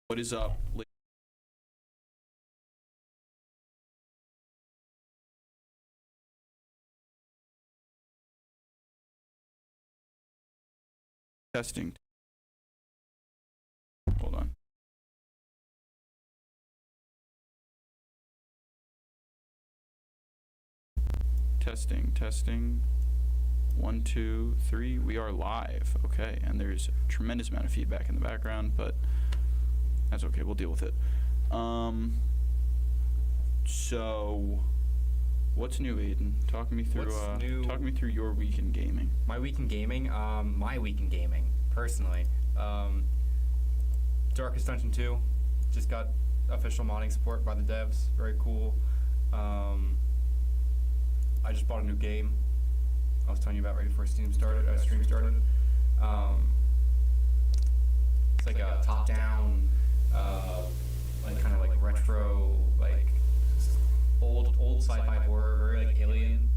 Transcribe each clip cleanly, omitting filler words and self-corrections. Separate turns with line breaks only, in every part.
What is up? Testing. Hold on. Testing. 1, 2, 3. We are live. Okay, and there's a tremendous amount of feedback in the background, but that's okay. We'll deal with it. So, what's new, Aiden? Talk me through. Talk me through your week in gaming.
My week in gaming. Personally, Darkest Dungeon 2 just got official modding support by the devs. Very cool. I just bought a new game. I was telling you about right before stream started. It's like a top-down, like kind of like retro, like old sci-fi horror, very like Alien.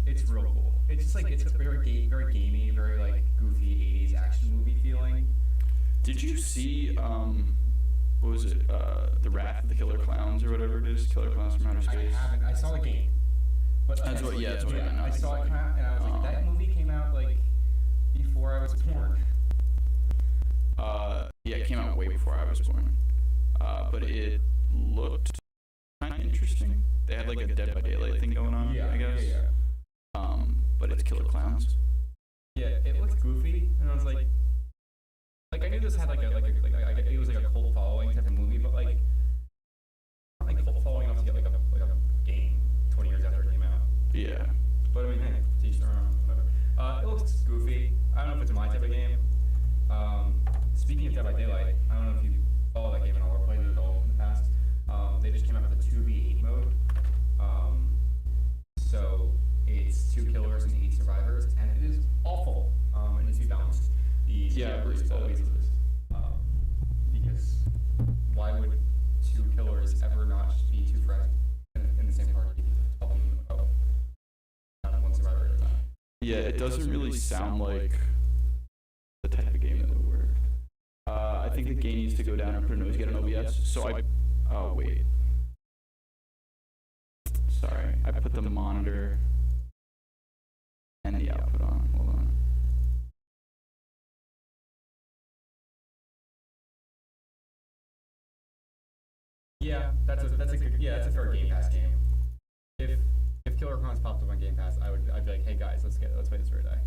It's real cool. It's just like it's a very gamey, very like goofy 80s action movie feeling.
Did you see what was it? The Wrath of the Killer Clowns or whatever it is? Killer Clowns from Outer Space.
I haven't. I saw the game. But
that's what I meant.
I saw it come out, and I was like, that movie came out like before I was born.
Yeah, it came out way before I was born. But it looked kind of interesting. They had like a Dead by Daylight thing going on, I guess.
Yeah.
But it's Killer Clowns.
Yeah, it looked goofy, and I was like I knew this had like it was like a cult following type of movie, but like not like cult following enough to get like a game 20 years after it came out.
Yeah.
But I mean, hey, teach their own, whatever. It looks goofy. I don't know if it's my type of game. Speaking of Dead by Daylight, I don't know if you follow that game at all or played it at all in the past. They just came out with a 2v8 mode. So it's 2 killers and 8 survivors, and it is awful. It needs to be balanced. The
it doesn't really sound like the type of game that would work. I think the gain needs to go down and put a noise gate on OBS. So oh wait. Sorry, I put the monitor and the output on. Hold on.
Yeah, that's a good, fair Game Pass game. If Killer Clowns popped up on Game Pass, I'd be like, hey guys, let's play this for a day.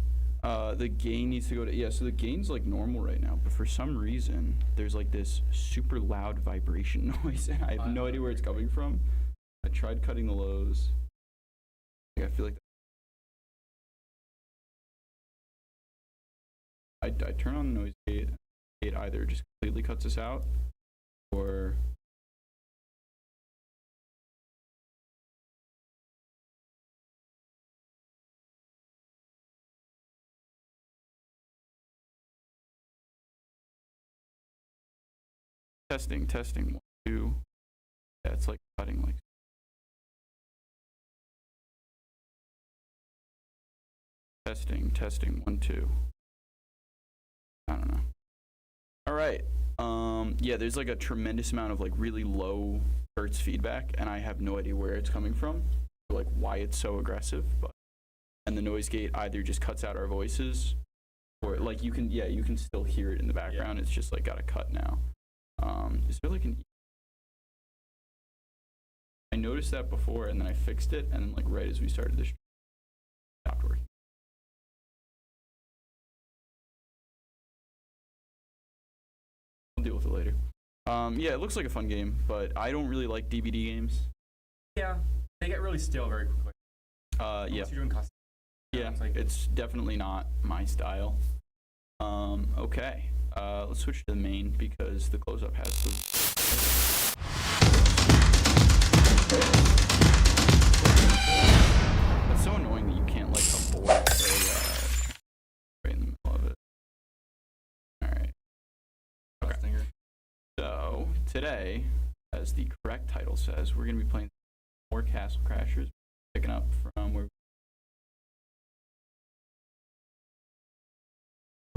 The gain needs to go to, so the gain's like normal right now, but for some reason there's like this super loud vibration noise, and I have no idea where it's coming from. I tried cutting the lows. I feel like I turn on the noise gate. It either just completely cuts us out, or testing 1 2. Yeah, it's like cutting like. Testing 1 2. I don't know. All right. Yeah, there's like a tremendous amount of like really low hertz feedback, and I have no idea where it's coming from, or like why it's so aggressive. But and the noise gate either just cuts out our voices, or like you can still hear it in the background. Yeah. It's just like got a cut now. Is there like an? I noticed that before, and then I fixed it, and then like right as we started this, stopped working. I'll deal with it later. Yeah, it looks like a fun game, but I don't really like DBD games.
Yeah, they get really stale very quickly.
Yeah.
You're doing custom.
Yeah, it's definitely not my style. Okay. Let's switch to the main because the close-up has the. It's so annoying that you can't like avoid right in the middle of it. All right. Okay. So today, as the correct title says, we're gonna be playing more Castle Crashers, picking up from where.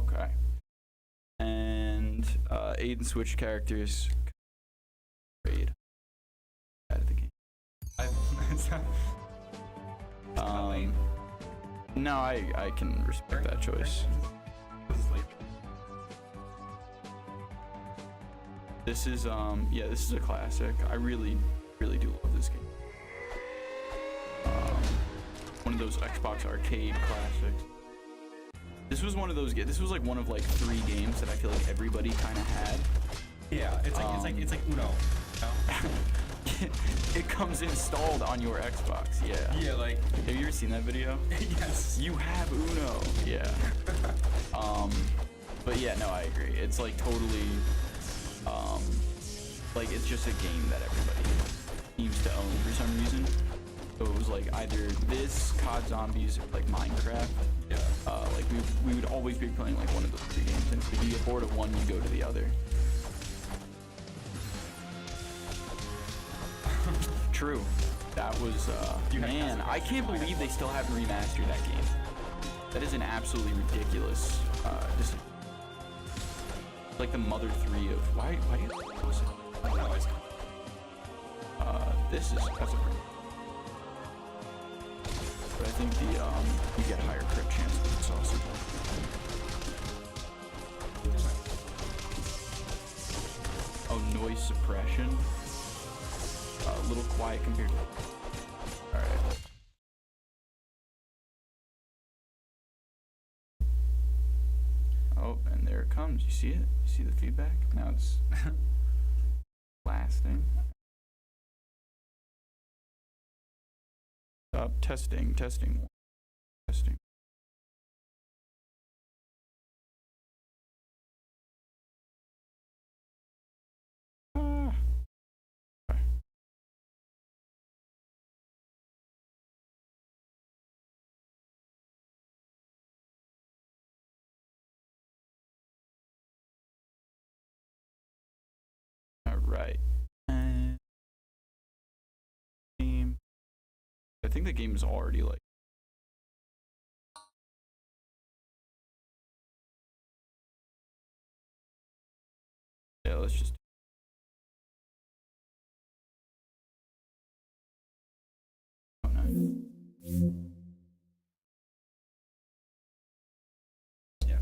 Okay. And Aiden switched characters. Grade. Out of the game. No, I can respect that choice. This is yeah, this is a classic. I really do love this game. One of those Xbox arcade classics. This was one of those. This was like one of like 3 games that I feel like everybody kind of had.
Yeah, it's like Uno.
It comes installed on your Xbox. Yeah.
Yeah, like.
Have you ever seen that video?
Yes.
You have Uno. Yeah. But yeah, no, I agree. It's like totally. Like it's just a game that everybody seems to own for some reason. So it was like either this, COD Zombies, or like Minecraft.
Yeah.
Like we would always be playing like one of those 3 games, and if you get bored of one, you go to the other. True. That was man, I can't believe they still haven't remastered that game. That is an absolutely ridiculous decision. Like the Mother 3 of why do you this is that's a pretty. But I think the you get higher crit chance, but it's also noise suppression. A little quiet compared to. All right. Oh, and there it comes. You see it? You see the feedback? Now it's lasting. Testing. All right. I think the game is already like let's just. Oh, no.
Yeah.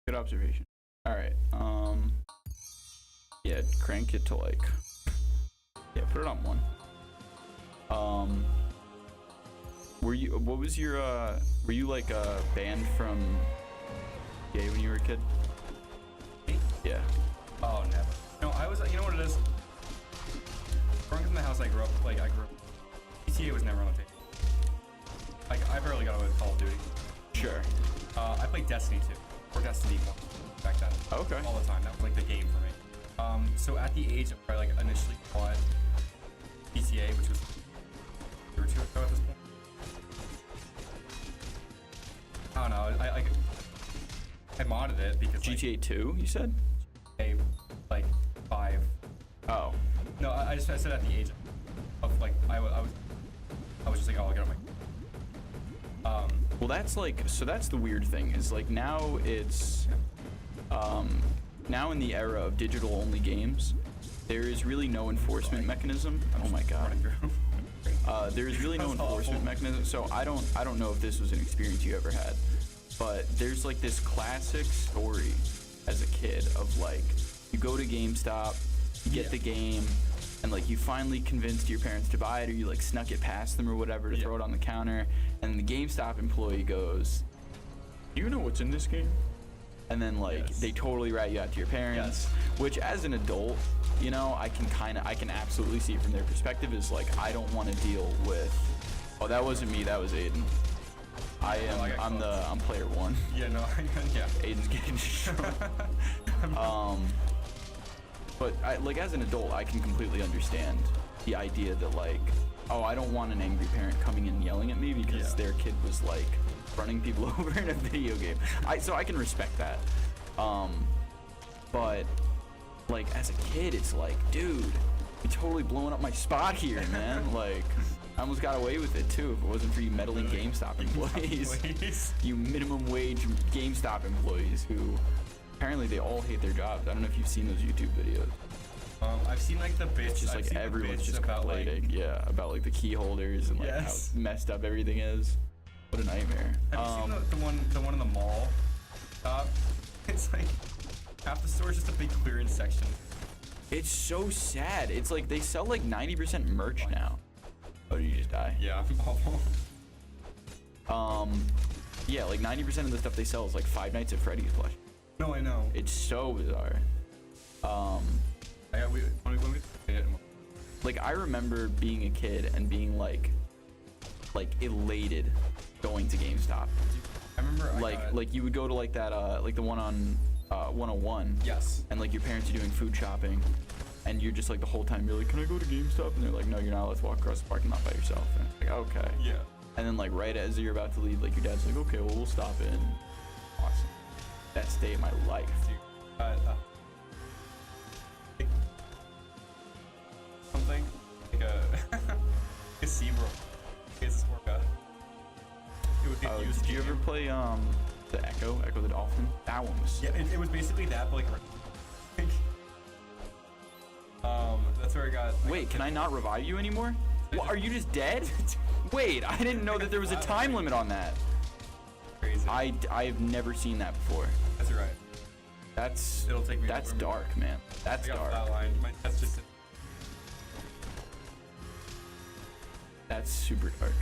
Good observation. All right. Yeah, crank it to like. Yeah, put it on 1. Were you? What was your? Were you like banned from gay when you were a kid?
Me?
Yeah.
Oh, never. No, I was. You know what it is? Growing up in the house I grew up, GTA was never on the table. Like, I barely got away with Call of Duty.
Sure.
I played Destiny 2, or Destiny 1 back then.
Okay.
All the time. That was like the game for me. So at the age of where I like initially bought GTA, which was a year or 2 ago at this point. I don't know. I modded it because
GTA 2, you said?
Like 5.
Oh.
No, I said at the age of like I was just like, oh, I'll get on my.
Well, that's like, so that's the weird thing is like now it's, now in the era of digital only games, there is really no enforcement mechanism. Oh my god. There is really no enforcement mechanism. So I don't know if this was an experience you ever had, but there's like this classic story as a kid of like, you go to GameStop, you get the game, and like you finally convinced your parents to buy it, or you like snuck it past them or whatever to throw it on the counter, and the GameStop employee goes, "Do you know what's in this game?" And then like they totally rat you out to your parents, which as an adult, you know, I can absolutely see from their perspective is like, I don't want to deal with, oh, that wasn't me, that was Aiden. I'm player 1.
Yeah, no, yeah.
Aiden's getting destroyed. But like as an adult, I can completely understand the idea that like, oh, I don't want an angry parent coming in yelling at me because their kid was like running people over in a video game. So I can respect that. But like as a kid, it's like, dude, you're totally blowing up my spot here, man. Like, I almost got away with it too if it wasn't for you meddling GameStop employees. You minimum wage GameStop employees who apparently they all hate their jobs. I don't know if you've seen those YouTube videos.
I've seen like the bitch.
It's just like everyone's just complaining, about like the key holders and like how messed up everything is. What a nightmare.
Have you seen the one in the mall? It's like half the store is just a big clearance section.
It's so sad. It's like they sell like 90% merch now. Oh, did you just die?
Yeah, awful.
Yeah, like 90% of the stuff they sell is like Five Nights at Freddy's plush.
No, I know.
It's so bizarre. Like I remember being a kid and being like elated going to GameStop.
I remember
like you would go to like that like the one on 101.
Yes.
And like your parents are doing food shopping, and you're just like the whole time you're like, can I go to GameStop? And they're like, no, you're not. Let's walk across the parking lot by yourself. And it's like, okay.
Yeah.
And then like right as you're about to leave, like your dad's like, okay, well we'll stop in. Awesome. Best day of my life.
Something like a SeaWorld. It's like it would get used.
Did you ever play the Echo the Dolphin? That one was.
Yeah, it was basically that, but like. That's where I got.
Wait, can I not revive you anymore? What, are you just dead? Wait, I didn't know that there was a time limit on that.
Crazy.
I've never seen that before.
That's right. It'll take me.
That's dark, man. That's dark.
That's just.
That's super dark.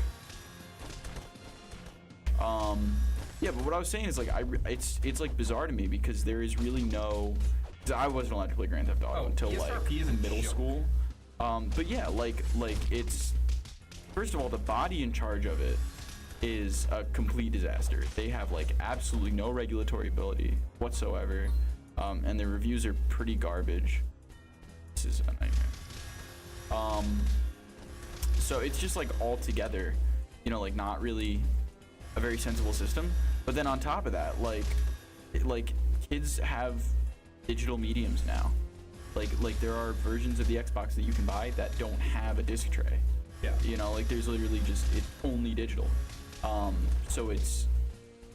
Yeah, but what I was saying is like it's like bizarre to me because there is really no. I wasn't allowed to play Grand Theft Auto until like middle school. But yeah, like it's first of all, the body in charge of it is a complete disaster. They have like absolutely no regulatory ability whatsoever, and their reviews are pretty garbage. This is a nightmare. So it's just like all together, you know, like not really a very sensible system. But then on top of that, like kids have digital mediums now. Like there are versions of the Xbox that you can buy that don't have a disc tray.
Yeah.
You know, like there's literally just, it's only digital. So it's,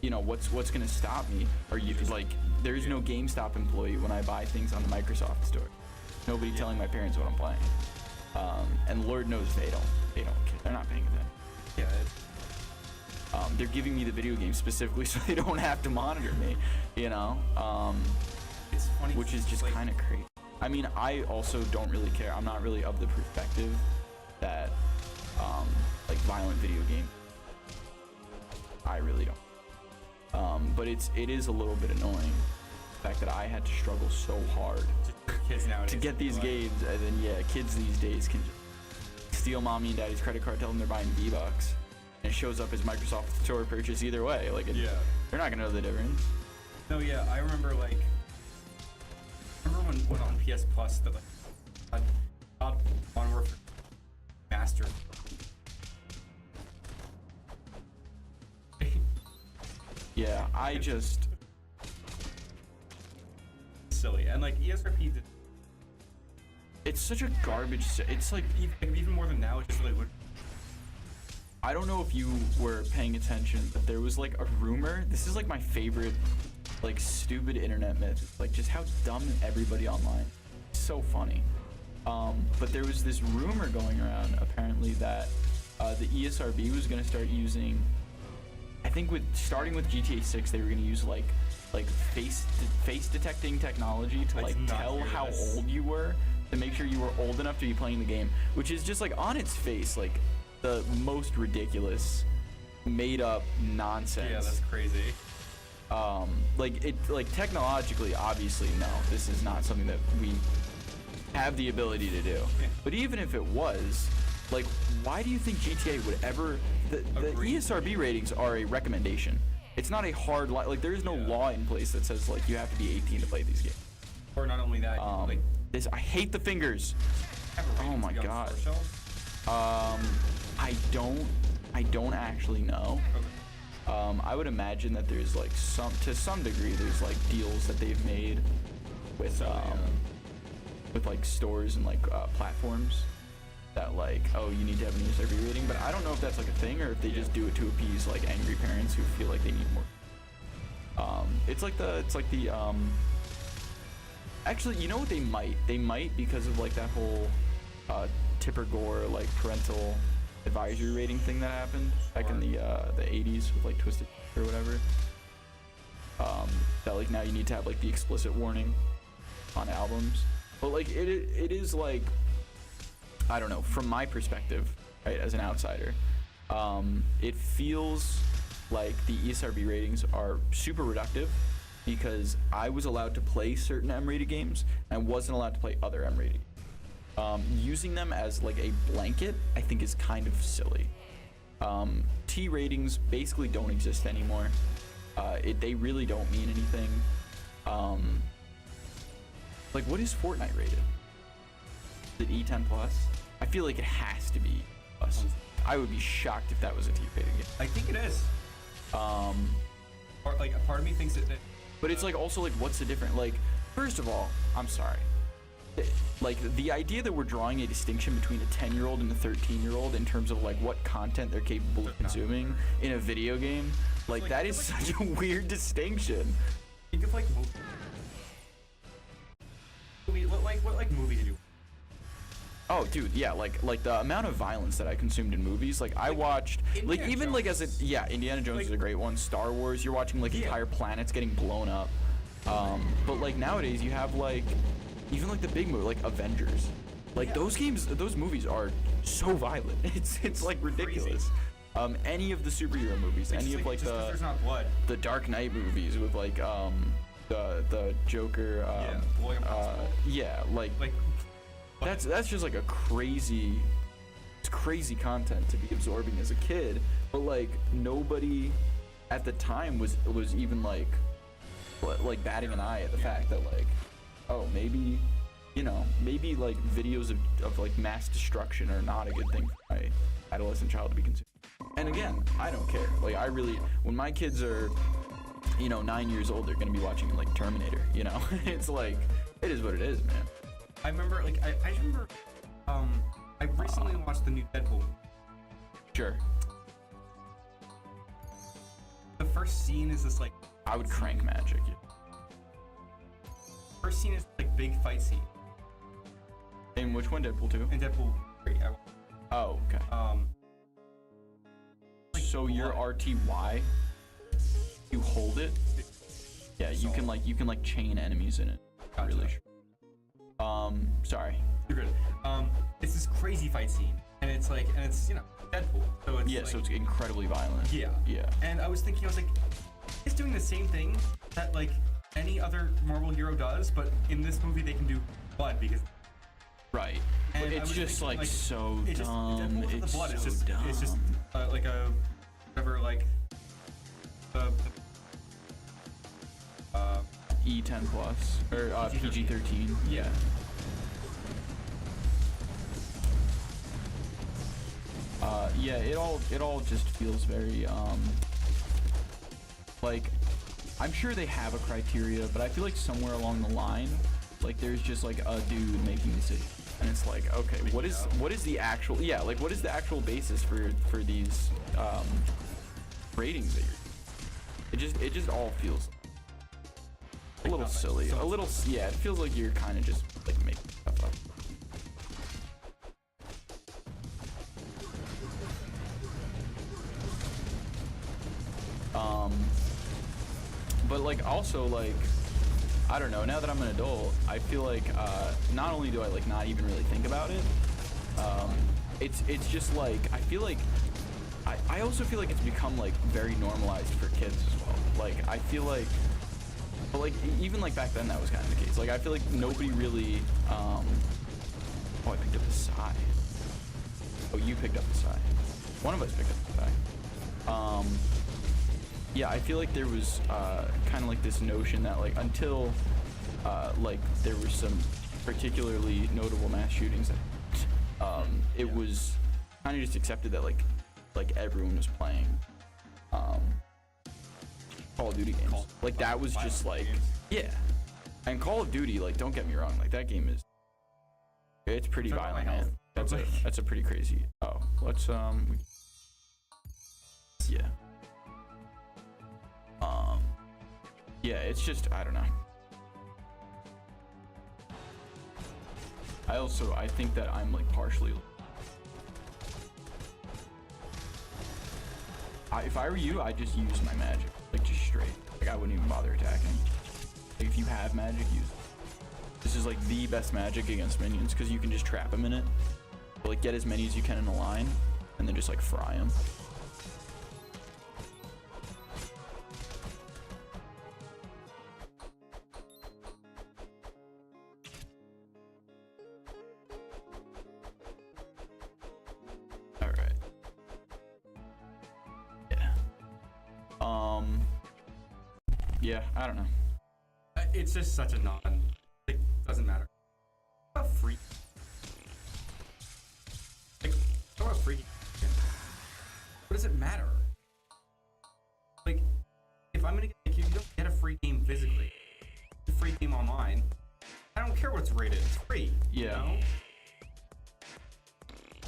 you know, what's gonna stop me? Or you like, there's no GameStop employee when I buy things on the Microsoft store. Nobody telling my parents what I'm playing. And Lord knows they don't care. They're not paying attention.
Yeah.
They're giving me the video game specifically so they don't have to monitor me, you know?
It's funny.
Which is just
like,
kind of crazy. I mean, I also don't really care. I'm not really of the perspective that, like, violent video game. I really don't. But it is a little bit annoying, the fact that I had to struggle so hard
kids nowadays
to get these games, and then, yeah, kids these days can just steal mommy and daddy's credit card, tell them they're buying V-Bucks, and it shows up as Microsoft Store purchase either way. Like,
yeah.
They're not gonna know the difference.
No, yeah, I remember, like, when on PS Plus, that, like, Modern Warfare Master.
Yeah, I just...
Silly. And, like, ESRP did...
It's such a garbage... It's like...
Even more than now, it's just, like...
I don't know if you were paying attention, but there was, like, a rumor. This is, like, my favorite, like, stupid internet myth. It's, like, just how dumb everybody online. It's so funny. But there was this rumor going around, apparently, that the ESRB was going to start using... I think starting with GTA 6, they were going to use, like face detecting technology to, like, tell how old you were, to make sure you were old enough to be playing the game, which is just, like, on its face, like, the most ridiculous, made up nonsense.
Yeah, that's crazy.
Like technologically, obviously, no, this is not something that we have the ability to do. Yeah. But even if it was, like, why do you think GTA would ever? The ESRB ratings are a recommendation. It's not a hard law. Like, there is no law in place that says, like, you have to be 18 to play these games.
Or not only that, like,
this, I hate the fingers. Oh my god. I don't actually know. Okay. I would imagine that there's, like, to some degree, there's, like, deals that they've made with like stores and, like, platforms that, like, oh, you need to have an ESRB rating, but I don't know if that's, like, a thing or if they just do it to appease, like, angry parents who feel like they need more. Actually, you know what they might, because of, like, that whole Tipper Gore, like, parental advisory rating thing that happened back in the 80s with, like, Twisted or whatever. That, like, now you need to have, like, the explicit warning on albums. But, like, it is, like, I don't know, from my perspective, right, as an outsider, it feels like the ESRB ratings are super reductive, because I was allowed to play certain M-rated games and I wasn't allowed to play other M-rated games. Using them as, like, a blanket, I think, is kind of silly. T ratings basically don't exist anymore. They really don't mean anything. Like, what is Fortnite rated? Is it E10 plus? I feel like it has to be plus. I would be shocked if that was a T rated game.
I think it is. Or, like, a part of me thinks that.
But it's, like, also, like, what's the difference? Like, first of all, I'm sorry. Like, the idea that we're drawing a distinction between a 10-year-old and a 13-year-old in terms of, like, what content they're capable of consuming in a video game, like, that is such a weird distinction.
Think of, like, what movie did you?
Oh, dude, yeah, like the amount of violence that I consumed in movies, like, I watched, like, even
Jones.
like as a, yeah, Indiana Jones is a great one. Star Wars, you're watching, like, entire planets getting blown up. But, like, nowadays you have, like, even, like, the big movie, like Avengers, like, those movies are so violent. It's like ridiculous. Any of the superhero movies, any of, like,
there's not blood.
The Dark Knight movies with, like, the Joker, yeah, like that's just, like, it's crazy content to be absorbing as a kid. But, like, nobody at the time was even, like batting an eye at the fact that, like, oh, maybe, you know, maybe, like, videos of like mass destruction are not a good thing for my adolescent child to be consuming. And again, I don't care. Like, I really, when my kids are, you know, 9 years old, they're gonna be watching, like, Terminator, you know. It's like, it is what it is, man.
I remember, like, I remember, I recently watched the new Deadpool.
Sure.
The first scene is this, like,
I would crank magic. Yeah.
First scene is, like, big fight scene.
In which one? Deadpool 2?
In Deadpool 3.
Oh, okay.
Like
So your RTY, you hold it. Yeah, you can like chain enemies in it.
Gotcha.
Really sure. Sorry.
You're good. It's this crazy fight scene, and it's Deadpool, so it's
Yeah, so it's incredibly violent.
Yeah.
Yeah.
And I was thinking, it's doing the same thing that like any other Marvel hero does, but in this movie they can do blood because.
Right.
And
But
I
it's
was
just
thinking,
like so
it's just,
dumb.
Deadpool with
It's
the blood.
so dumb.
It's just like a whatever like.
E10 plus or PG-13.
Yeah.
Yeah, it all just feels very like I'm sure they have a criteria, but I feel like somewhere along the line, like there's just like a dude making decisions, and it's like, okay, what is the actual what is the actual basis for these ratings that you're? It just all feels a little silly, a little it feels like you're kind of just like making stuff up. But like also like I don't know, now that I'm an adult, I feel like not only do I like not even really think about it, it's just like I feel like I also feel like it's become like very normalized for kids as well. Like I feel like, but like even like back then that was kind of the case. Like I feel like nobody really oh, I picked up the side. Oh, you picked up the side. One of us picked up the side. Yeah, I feel like there was kind of like this notion that like until like there were some particularly notable mass shootings, it was kind of just accepted that like everyone was playing Call of Duty games. Like that was just like yeah, and Call of Duty, like don't get me wrong, like that game is it's pretty violent, man. That's a pretty crazy. Oh, let's yeah. Yeah, it's just, I don't know. I think that I'm like partially. If I were you, I'd just use my magic, like just straight. Like I wouldn't even bother attacking. Like if you have magic, use it. This is like the best magic against minions because you can just trap them in it. But, like get as many as you can in a line, and then just like fry them. Yeah, I don't know.
It's just such a it doesn't matter. What a freak. Like, what a freak. What does it matter? Like, if I'm gonna get you don't get a free game physically. A free game online. I don't care what's rated. It's free.
Yeah.
You know?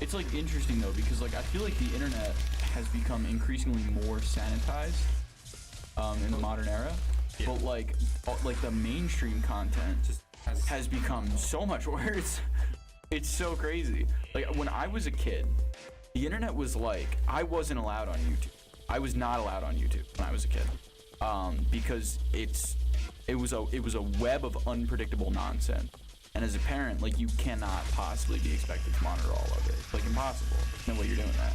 It's like interesting though because like I feel like the internet has become increasingly more sanitized in the modern era. Yeah. But like the mainstream content just has become so much worse. It's so crazy. Like when I was a kid, the internet was like I wasn't allowed on YouTube. I was not allowed on YouTube when I was a kid because it was a web of unpredictable nonsense. And as a parent, like you cannot possibly be expected to monitor all of it. It's like impossible. There's no way you're doing that.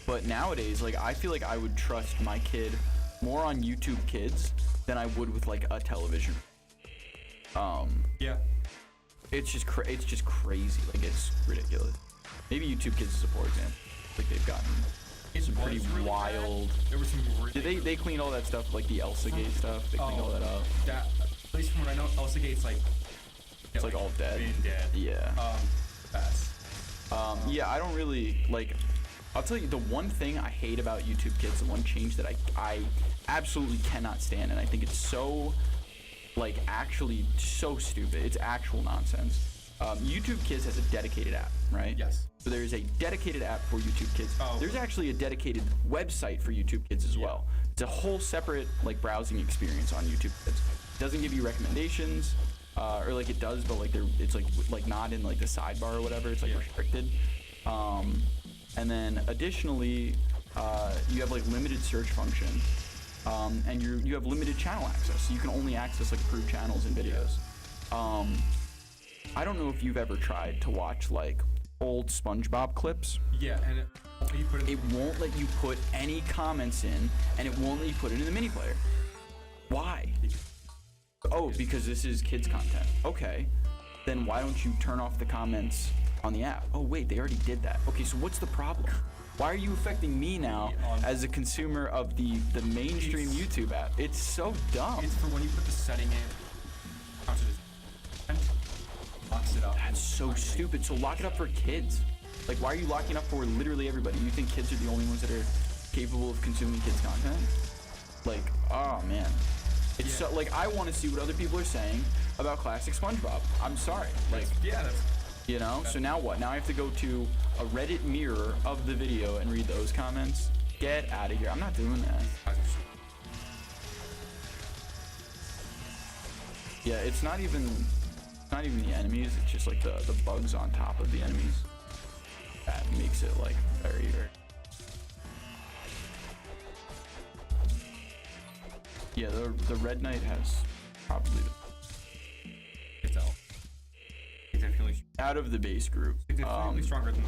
But nowadays, like I feel like I would trust my kid more on YouTube Kids than I would with like a television.
Yeah.
It's just crazy. Like it's ridiculous. Maybe YouTube Kids is a poor example. Like they've gotten some pretty really wild.
Bad. There was some. Really
Did they clean all that stuff, like the Elsa Gate stuff? They cleaned all that up.
At least from what I know, Elsa Gate's like.
It's like all dead.
Dead.
Yeah.
Fast.
Yeah, I don't really like. I'll tell you the one thing I hate about YouTube Kids, the one change that I absolutely cannot stand, and I think it's so, like, actually so stupid. It's actual nonsense. YouTube Kids has a dedicated app, right?
Yes.
So there's a dedicated app for YouTube Kids.
Oh.
There's actually a dedicated website for YouTube Kids as well. It's a whole separate, like, browsing experience on YouTube Kids. It doesn't give you recommendations. or like it does, but like it's like not in like the sidebar or whatever. It's like restricted. And then additionally, you have like limited search function, and you have limited channel access. So you can only access like approved channels and videos. I don't know if you've ever tried to watch like old SpongeBob clips.
Yeah, and
it won't let you put any comments in, and it won't let you put it in the mini player. Why? Oh, because this is kids content. Okay, then why don't you turn off the comments on the app? Oh wait, they already did that. Okay, so what's the problem? Why are you affecting me now as a consumer of the mainstream YouTube app? It's so dumb.
It's for when you put the setting in. Locks it up.
That's so stupid. So lock it up for kids. Like, why are you locking up for literally everybody? You think kids are the only ones that are capable of consuming kids content? Like, oh man. It's so, like, I want to see what other people are saying about classic SpongeBob. I'm sorry. Like, you know? So now what? Now I have to go to a Reddit mirror of the video and read those comments? Get out of here. I'm not doing that. Yeah, it's not even the enemies. It's just like the bugs on top of the enemies. That makes it like very, very. Yeah, the Red Knight has probably out of the base group.
Significantly stronger than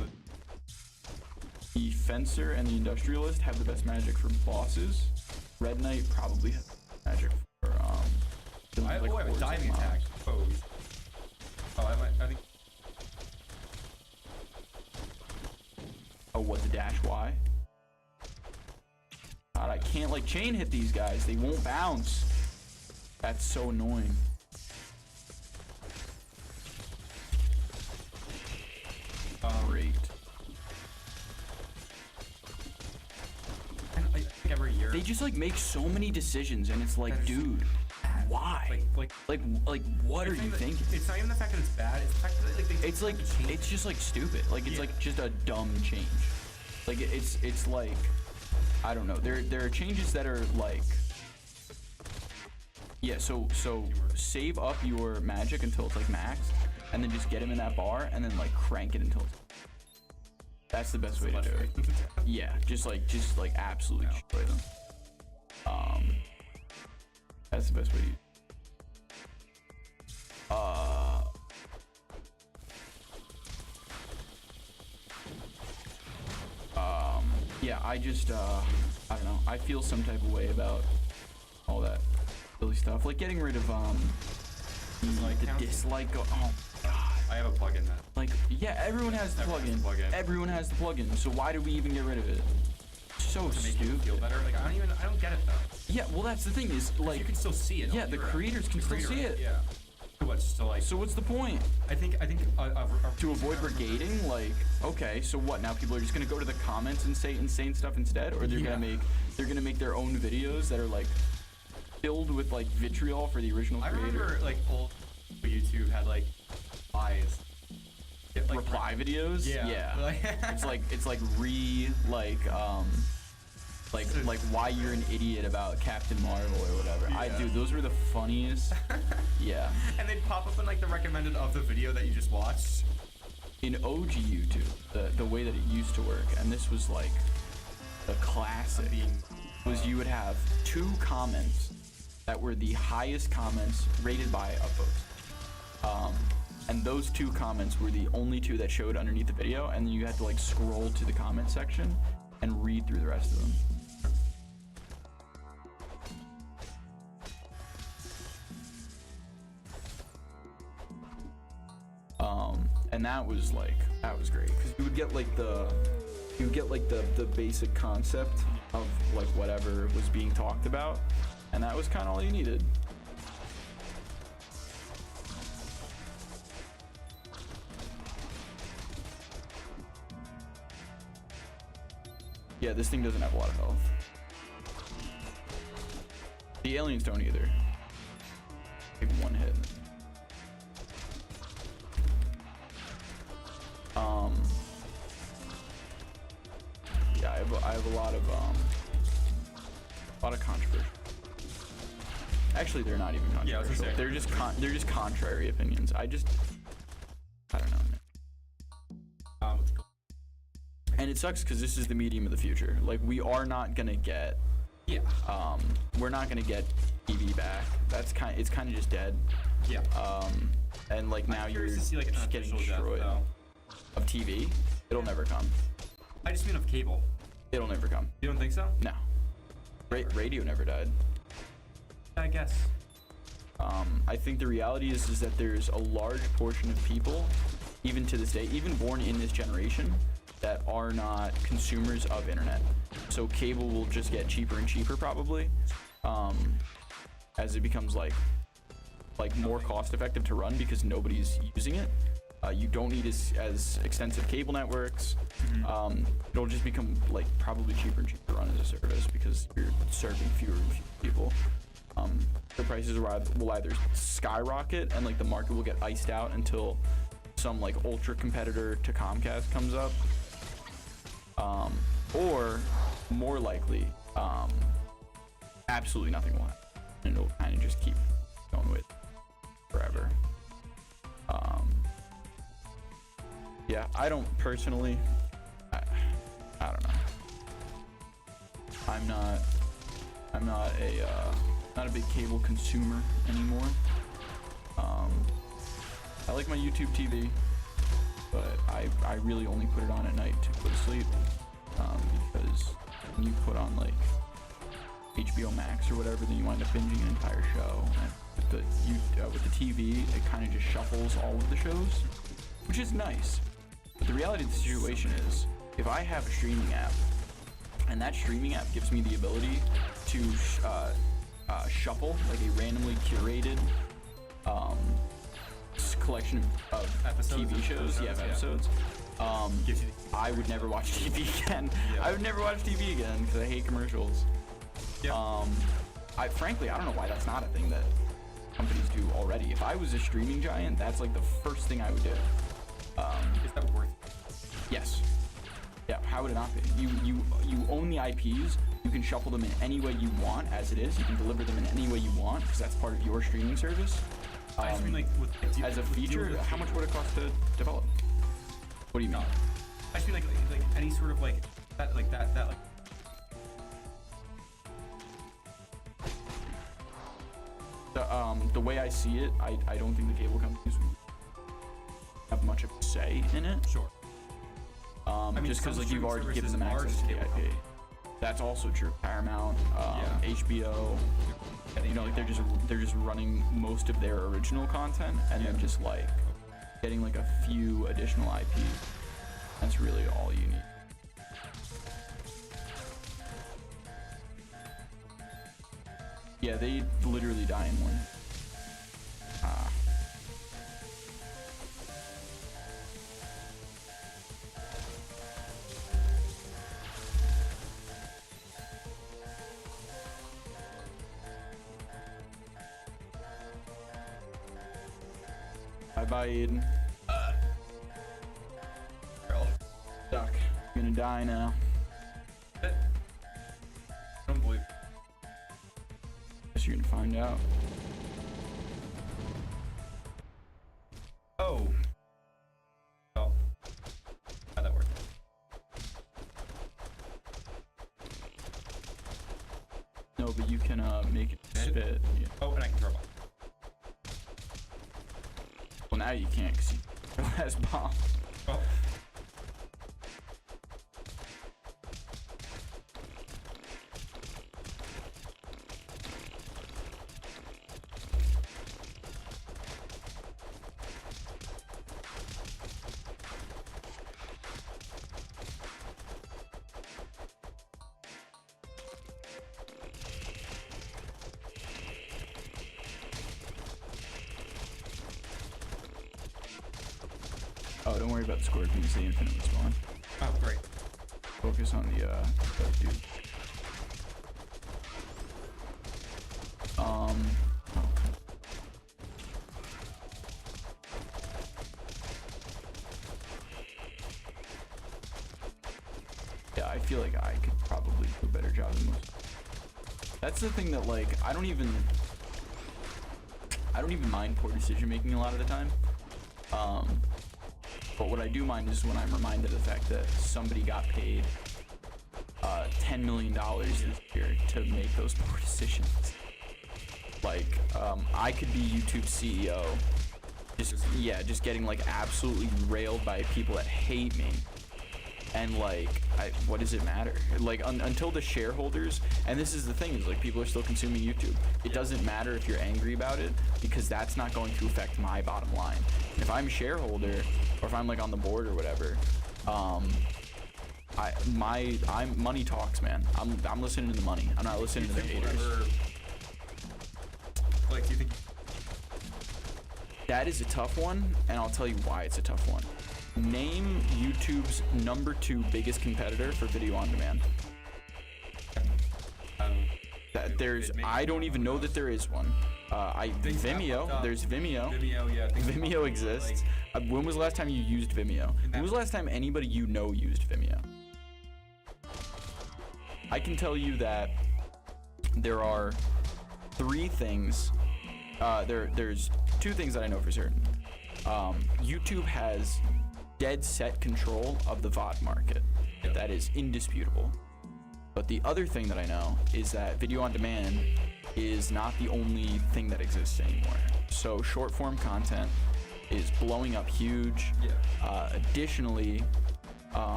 the Fencer and the Industrialist have the best magic for bosses. Red Knight probably has magic for
I have a diving attack. I think.
Oh, what, the dash Y? God, I can't like chain hit these guys. They won't bounce. That's so annoying. Great.
Like every year.
They just like make so many decisions, and it's like, dude, why? Like what are you thinking?
It's not even the fact that it's bad. It's the fact that like
it's like it's just like stupid. Like it's like just a dumb change. Like it's like, I don't know. There are changes that are like, yeah. So save up your magic until it's like max, and then just get him in that bar, and then like crank it until it's. That's the best way to do it. Yeah, just like absolutely destroy them. That's the best way to use it. Yeah, I just I don't know. I feel some type of way about all that silly stuff. Like getting rid of the dislike. Oh god.
I have a plugin that.
Like, yeah, everyone has the plugin. Everyone has the plugin. So why do we even get rid of it? So stupid.
Make you feel better. Like I don't get it though.
Yeah, well that's the thing is like
you can still see it.
Yeah, the creators can still see it.
Yeah. So
what's the point?
I think
to avoid brigading, like, okay, so what now? People are just gonna go to the comments and say insane stuff instead, or they're gonna make their own videos that are like filled with like vitriol for the original creator.
I remember like old YouTube had like lies.
Reply videos. Yeah. it's like why you're an idiot about Captain Marvel or whatever.
Yeah.
Dude, those were the funniest. Yeah.
And they'd pop up in like the recommended of the video that you just watched.
In OG YouTube, the way that it used to work, and this was like the classic, was you would have 2 comments that were the highest comments rated by upvotes. And those 2 comments were the only 2 that showed underneath the video, and then you had to like scroll to the comment section and read through the rest of them. And that was great because you would get like the basic concept of like whatever was being talked about, and that was kind of all you needed. Yeah, this thing doesn't have a lot of health. The aliens don't either. Take 1 hit. Yeah, I have a lot of controversy. Actually, they're not even
Yeah, I was
controversial.
gonna say.
They're just contrary opinions. I don't know, man. And it sucks because this is the medium of the future. Like, we are not gonna get.
Yeah.
We're not gonna get TV back. It's kind of just dead.
Yeah.
And like now you're
to see, like,
just
an
getting
official death,
destroyed.
though.
Of TV, it'll never come.
I just mean of cable.
It'll never come.
You don't think so?
No. Radio never died.
I guess.
I think the reality is that there's a large portion of people, even to this day, even born in this generation, that are not consumers of internet. So cable will just get cheaper and cheaper probably, as it becomes like more cost effective to run because nobody's using it. You don't need as extensive cable networks. It'll just become like probably cheaper and cheaper to run as a service because you're serving fewer and fewer people. The prices will either skyrocket and like the market will get iced out until some like ultra competitor to Comcast comes up, or more likely, absolutely nothing will happen and it'll kind of just keep going with forever. Yeah, I don't personally. I don't know. I'm not a big cable consumer anymore. I like my YouTube TV, but I really only put it on at night to go to sleep. Because when you put on like HBO Max or whatever, then you wind up binging an entire show. And with the TV, it kind of just shuffles all of the shows, which is nice. But the reality of the situation is, if I have a streaming app, and that streaming app gives me the ability to shuffle like a randomly curated collection of
Episodes
TV
of
shows, episodes. I would never watch TV again.
Yeah.
I would never watch TV again because I hate commercials.
Yeah.
Frankly, I don't know why that's not a thing that companies do already. If I was a streaming giant, that's like the first thing I would do.
Is that worth it?
Yes. Yeah, how would it not be? You own the IPs, you can shuffle them in any way you want as it is, you can deliver them in any way you want because that's part of your streaming service.
I just mean like
as a feature, how much would it cost to develop? What do you mean?
I just mean like any sort of like that like.
The way I see it, I don't think the cable companies have much of a say in it.
Sure.
Just because like you've already given them access to the IP. That's also true. Paramount, HBO, you know, like they're just running most of their original content and then just like getting like a few additional IPs. That's really all you need. Yeah, they literally die in one. Bye, Aiden.
Girl.
Duck. You're gonna die now.
I don't believe.
Guess you're gonna find out.
Oh. Oh. How'd that work?
No, but you can make it spit. Yeah.
Oh, and I can throw a bomb.
Well, now you can't because you has bomb.
Oh.
Oh, don't worry about the scorpions, they infinitely spawn.
Oh, great.
Focus on the dude. Yeah, I feel like I could probably do a better job than most. That's the thing that like I don't even I don't even mind poor decision making a lot of the time. But what I do mind is when I'm reminded of the fact that somebody got paid $10 million this year to make those poor decisions. Like, I could be YouTube's CEO, just getting like absolutely railed by people that hate me. And like, what does it matter? Like, until the shareholders, and this is the thing, is like people are still consuming YouTube. It doesn't matter if you're angry about it, because that's not going to affect my bottom line. If I'm a shareholder, or if I'm like on the board or whatever, money talks, man. I'm listening to the money. I'm not listening to the haters.
Like, do you think
That is a tough one, and I'll tell you why it's a tough one. Name YouTube's #2 biggest competitor for video on demand. I don't even know that there is one. Vimeo. There's Vimeo.
Vimeo? Yeah.
Vimeo exists. When was the last time you used Vimeo? When was the last time anybody you know used Vimeo? I can tell you that there are 3 things. There's 2 things that I know for certain. YouTube has dead set control of the VOD market. That is indisputable. But the other thing that I know is that video on demand is not the only thing that exists anymore. So short form content is blowing up huge. Additionally,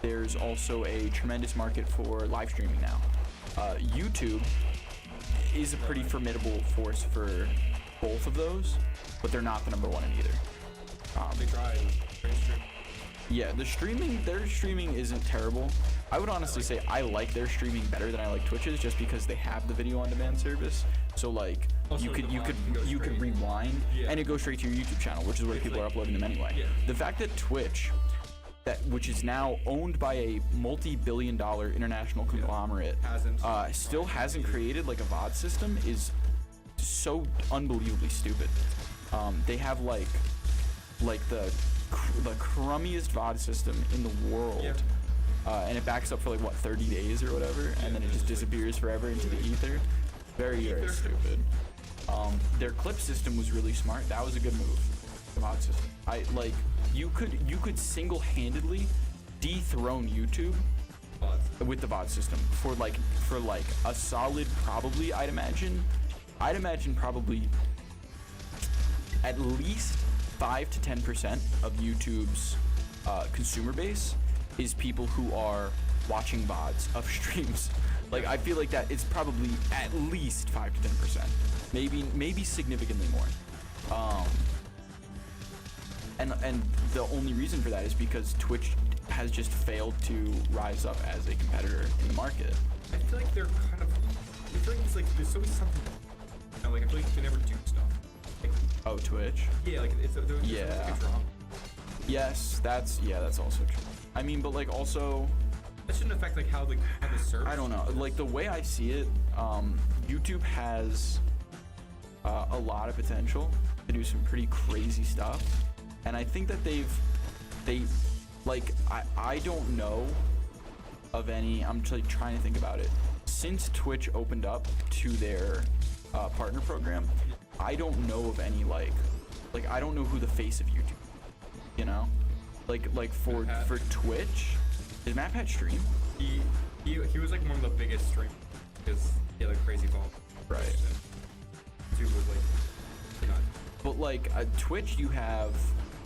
there's also a tremendous market for live streaming now. YouTube is a pretty formidable force for both of those, but they're not the #1 in either.
they try stream?
Yeah, their streaming isn't terrible. I would honestly say I like their streaming better than I like Twitch's, just because they have the video on demand service. So like,
Also,
you could
straight.
rewind,
Yeah.
and it goes straight to your YouTube channel, which is where people are uploading them anyway.
Yeah.
The fact that Twitch, which is now owned by a multi-billion-dollar international conglomerate, still hasn't created like a VOD system is so unbelievably stupid. They have like the crummiest VOD system in the world, and it backs up for like what 30 days or whatever, and then it just disappears forever into the ether. Very stupid. Their clip system was really smart. That was a good move. The VOD system. You could single-handedly dethrone YouTube with the VOD system for like a solid, probably I'd imagine probably at least 5 to 10% of YouTube's consumer base is people who are watching VODs of streams. Like, I feel like that it's probably at least 5 to 10%, maybe significantly more. And the only reason for that is because Twitch has just failed to rise up as a competitor in the market.
I feel like they're kind of. I feel like it's like there's always something. Like I feel like they never do stuff. Like,
Oh, Twitch.
yeah, like it's there's always,
Yeah.
like a drama.
Yes, that's also true. I mean, but like also,
That shouldn't affect like how the service.
I don't know. Like the way I see it, YouTube has a lot of potential to do some pretty crazy stuff, and I think that I don't know of any. I'm trying to think about it. Since Twitch opened up to their partner program, I don't know of any like I don't know who the face of YouTube is, you know? Like for Twitch, is Matt Pat stream?
He was like one of the biggest streamers because he had like crazy volume.
Right.
Dude was like, you know,
But like Twitch, you have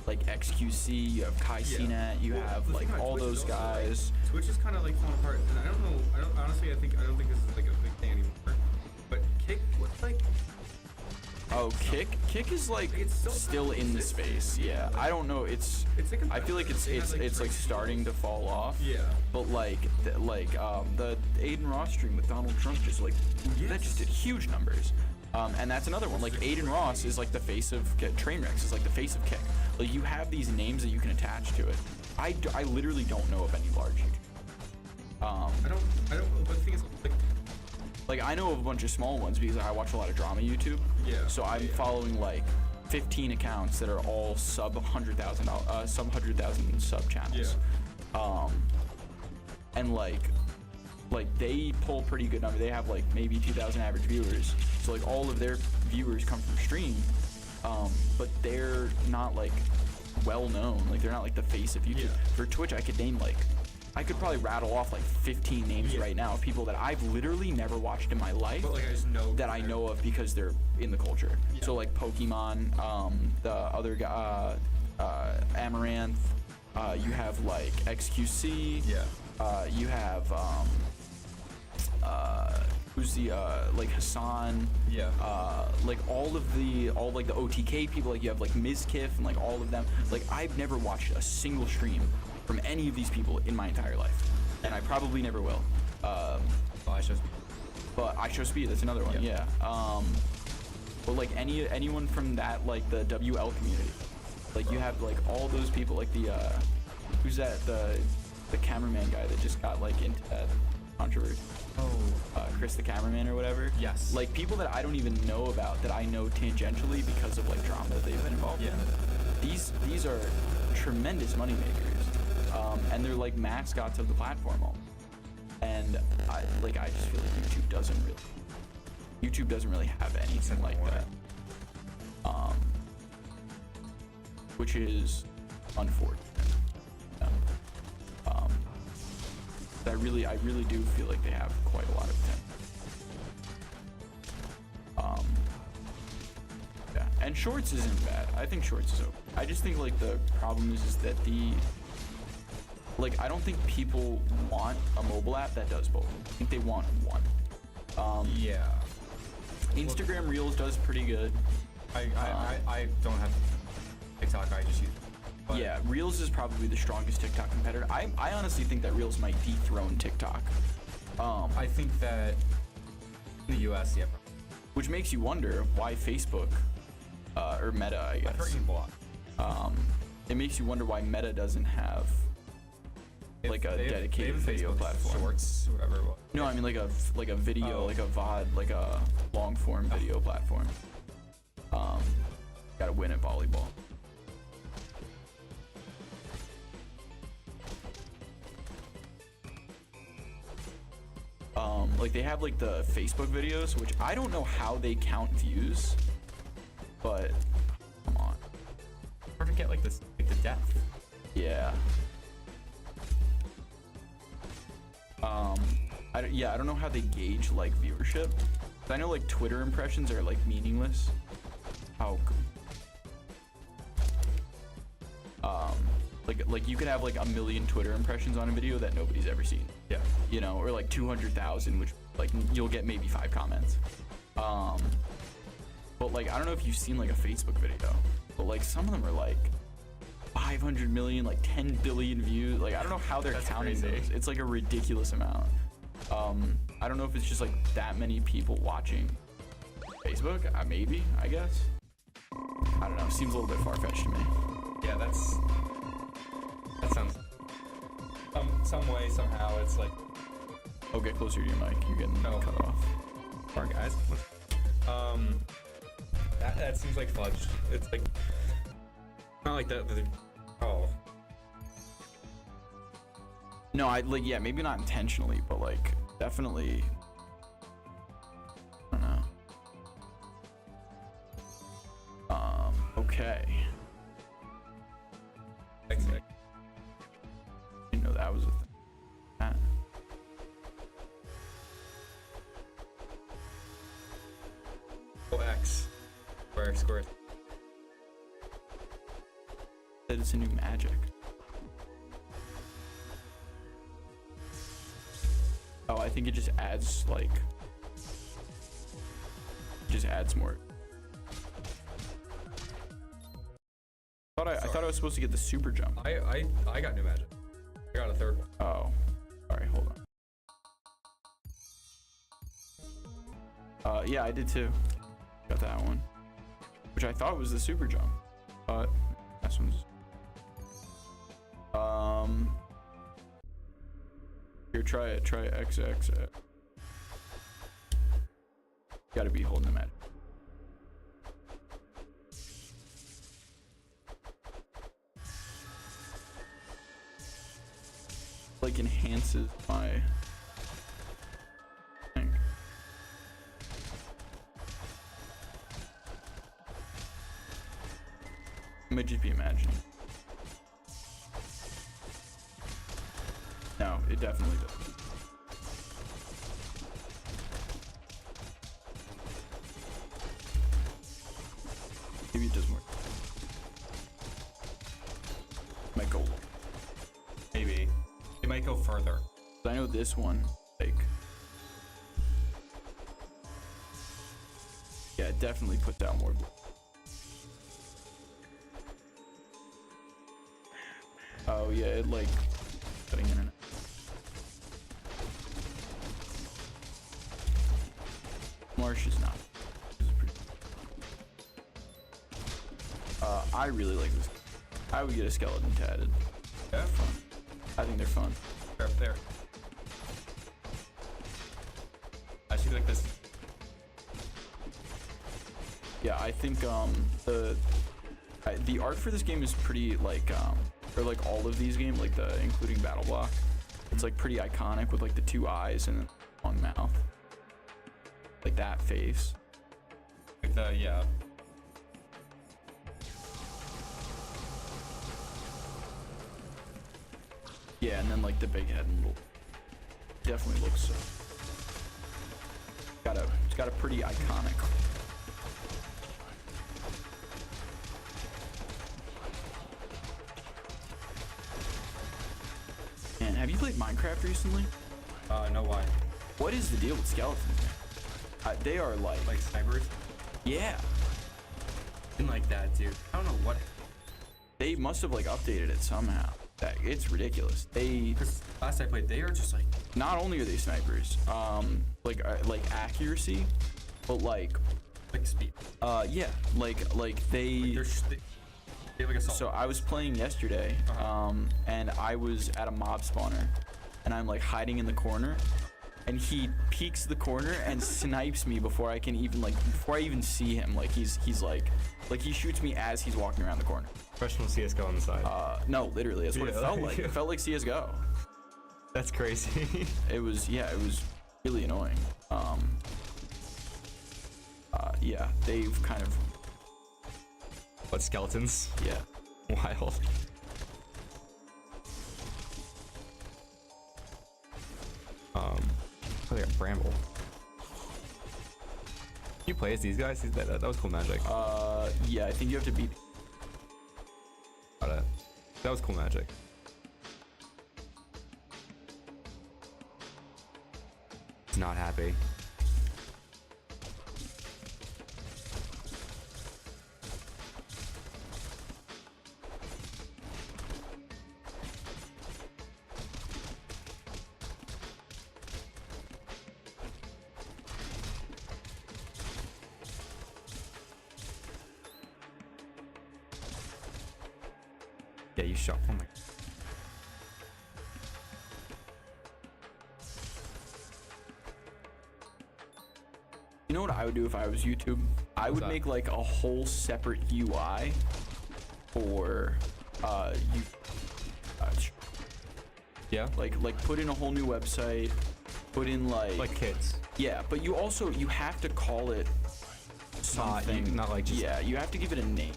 like XQC, you have Kai CNET, you have
the
like
thing about
all
Twitch
those
is also, like,
guys.
Twitch is kind of like falling apart, and I don't know. I don't think this is like a big thing anymore. But Kick, what's like?
Oh, Kick is like
It's
still in the space. Yeah, I don't know. It's
like
I feel like it's like starting to fall off.
Yeah.
But the Aiden Ross stream with Donald Trump just like that just did huge numbers. And that's another one. Like Aiden Ross is like the face of Trainwrecks is like the face of Kick. Like you have these names that you can attach to it. I literally don't know of any large YouTubers.
I don't know. But the thing is, like,
I know of a bunch of small ones because I watch a lot of drama YouTube.
Yeah.
So I'm following like 15 accounts that are all sub 100,000 sub channels.
Yeah.
And like they pull pretty good number. They have like maybe 2,000 average viewers. So so like all of their viewers come from stream, but they're not like well known. Like they're not like the face of YouTube.
Yeah.
For Twitch, I could probably rattle off like 15 names right now of people that I've literally never watched in my life,
But like I just know
that I know of because they're in the culture.
Yeah.
So like Pokemon, the other guy, Amaranth, you have like XQC, you have who's the like Hassan, like all like the OTK people, like you have like Mizkif and like all of them. Like I've never watched a single stream from any of these people in my entire life, and I probably never will. But I Show Speed, that's another one. Yeah. But like anyone from that, like the WL community, like you have like all those people, like the who's that, the cameraman guy that just got like into that controversy. Chris the cameraman or whatever.
Yes.
Like people that I don't even know about that I know tangentially because of like drama that they've been involved in. These are tremendous money makers, and they're like mascots of the platform all. And I just feel like YouTube doesn't really have anything like that, which is unfortunate. I really do feel like they have quite a lot of potential. Yeah, and Shorts isn't bad. I think Shorts is okay. I just think like the problem is that I don't think people want a mobile app that does both. I think they want one. Instagram Reels does pretty good.
I don't have TikTok. I just use. But
yeah, Reels is probably the strongest TikTok competitor. I honestly think that Reels might dethrone TikTok.
I think that in the US,
Which makes you wonder why Facebook, or Meta, I guess.
I've heard you block.
It makes you wonder why Meta doesn't have like a dedicated video platform.
Shorts, whatever.
No, I mean like a video, like a VOD, like a long form video platform. Gotta win at volleyball. Like they have like the Facebook videos, which I don't know how they count views, but come on.
Or to get like this, like the depth.
Yeah. I don't know how they gauge like viewership. I know like Twitter impressions are like meaningless. Like you could have like 1 million Twitter impressions on a video that nobody's ever seen.
Yeah.
You know, or like 200,000, which like you'll get maybe 5 comments. But like I don't know if you've seen like a Facebook video, but like some of them are like 500 million, like 10 billion views. Like I don't know how they're counting those. It's like a ridiculous amount. I don't know if it's just like that many people watching Facebook. Maybe, I guess. I don't know. Seems a little bit far-fetched to me.
Yeah, that sounds some way, somehow it's like.
Oh, get closer to your mic. You're getting cut off.
Sorry, guys. That seems like fudge. It's like not like that. Oh.
No, yeah, maybe not intentionally, but like definitely. I don't know. Okay. Didn't know that was a thing.
X. Square.
That it's a new magic. Oh, I think it just adds like. Just adds more. I thought I was supposed to get the super jump.
I got new magic. I got a third one.
Oh, sorry. Hold on. Yeah, I did too. Got that one, which I thought was the super jump, but this one's. Here, try it. Try XX. Gotta be holding the magic. Like enhances my thing. might just be imagining. No, it definitely does. Maybe it does more. Might go long.
Maybe. It might go further.
I know this one, like, yeah, it definitely puts out more blue. Oh yeah, it like cutting in and out. Marsh is not. This is pretty. I really like this. I would get a skeleton tatted.
Yeah.
Fun. I think they're fun.
They're up there. I should like this.
Yeah, I think the art for this game is pretty like or like all of these games, like including Battle Block. It's like pretty iconic with like the two eyes and a long mouth. Like that face.
Like the, yeah.
Yeah, and then like the big head and little. Definitely looks. It's got a pretty iconic. Man, have you played Minecraft recently?
No, why?
What is the deal with skeletons, man? They are like
snipers?
yeah.
Didn't like that, dude. I don't know what.
They must have like updated it somehow. It's ridiculous.
Because last I played, they are just like.
Not only are they snipers, like accuracy, but like
speed.
yeah, like they.
They have like a
So I was playing yesterday, and I was at a mob spawner, and I'm like hiding in the corner, and he peeks the corner and snipes me before I can even before I even see him. Like he's like he shoots me as he's walking around the corner.
Professional CS:GO on the side.
No, literally, that's what it felt like. It felt like CS:GO.
That's crazy.
It was really annoying. Yeah, they've kind of.
What, skeletons?
Yeah.
Wild. Oh, they got Bramble. You play as these guys? That was cool magic.
Yeah, I think you have to beat.
Got it. That was cool magic. He's not happy. Yeah, you shot. Oh my.
You know what I would do if I was YouTube? I would make like a whole separate UI for you.
Yeah.
Like put in a whole new website. Put in like
kids.
Yeah, but you have to call it something.
Not like just.
Yeah, you have to give it a name.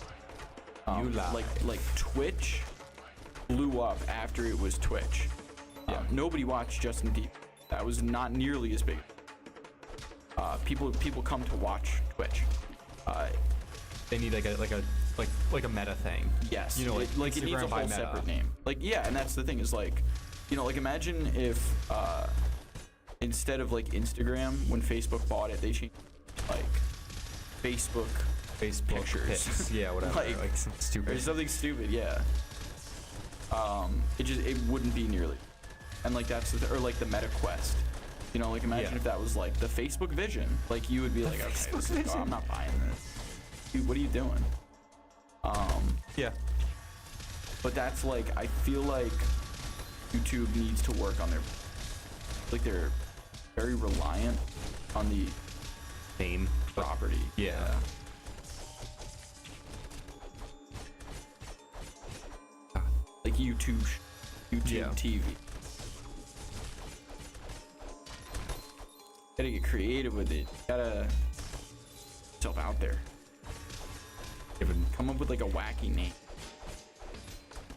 Like Twitch blew up after it was Twitch.
Yeah.
Nobody watched Justin Deep. That was not nearly as big. People come to watch Twitch.
They need like a meta thing.
Yes.
You know,
it needs a
Instagram by
whole
meta.
separate name. Like yeah, and that's the thing is like, like imagine if instead of like Instagram, when Facebook bought it, they changed like Facebook pictures.
Pics. Yeah, whatever. like something stupid.
Or something stupid, yeah. It wouldn't be nearly. And like that's or like the Meta Quest. Like imagine if that was like the Facebook Vision. Like you would be like, okay, I'm not buying this. Dude, what are you doing?
Yeah.
But that's like I feel like YouTube needs to work on they're very reliant on the
Name.
property.
Yeah.
Like YouTube TV. Gotta get creative with it. Gotta yourself out there. Come up with like a wacky name.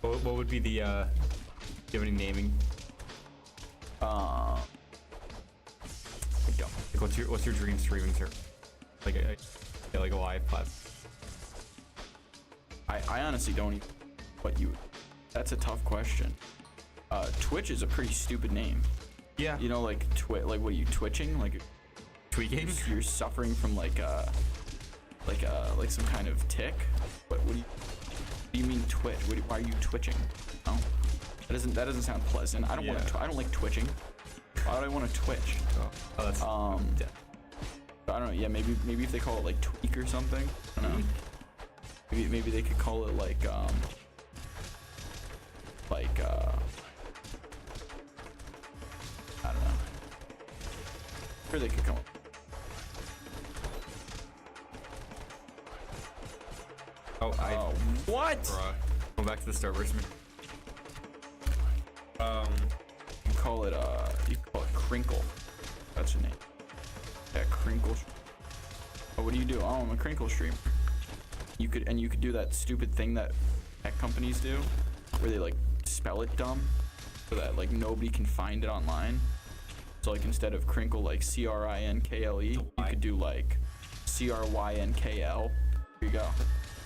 What would be the? Do you have any naming?
I don't.
Like, what's your dream streaming service? Like a live platform.
I honestly don't even. What you? That's a tough question. Twitch is a pretty stupid name.
Yeah.
You know, like like what are you twitching? Like
Tweaking?
you're suffering from like some kind of tick. What do you mean twitch? Why are you twitching? No, that doesn't sound pleasant. I don't want to. I don't like twitching. Why would I want to twitch?
Oh, that's. Yeah.
I don't know. Yeah, maybe if they call it like tweak or something. I don't know. Maybe they could call it like I don't know. Or they could come up.
Oh,
What?
Bruh. Go back to the Starburst.
You call it Crinkle. That's your name. Yeah, Crinkle. Oh, what do you do? Oh, I'm a Crinkle streamer. You could do that stupid thing that tech companies do, where they like spell it dumb, so that like nobody can find it online. So like instead of Crinkle like Crinkle, you could do like Crynkl. Here you go.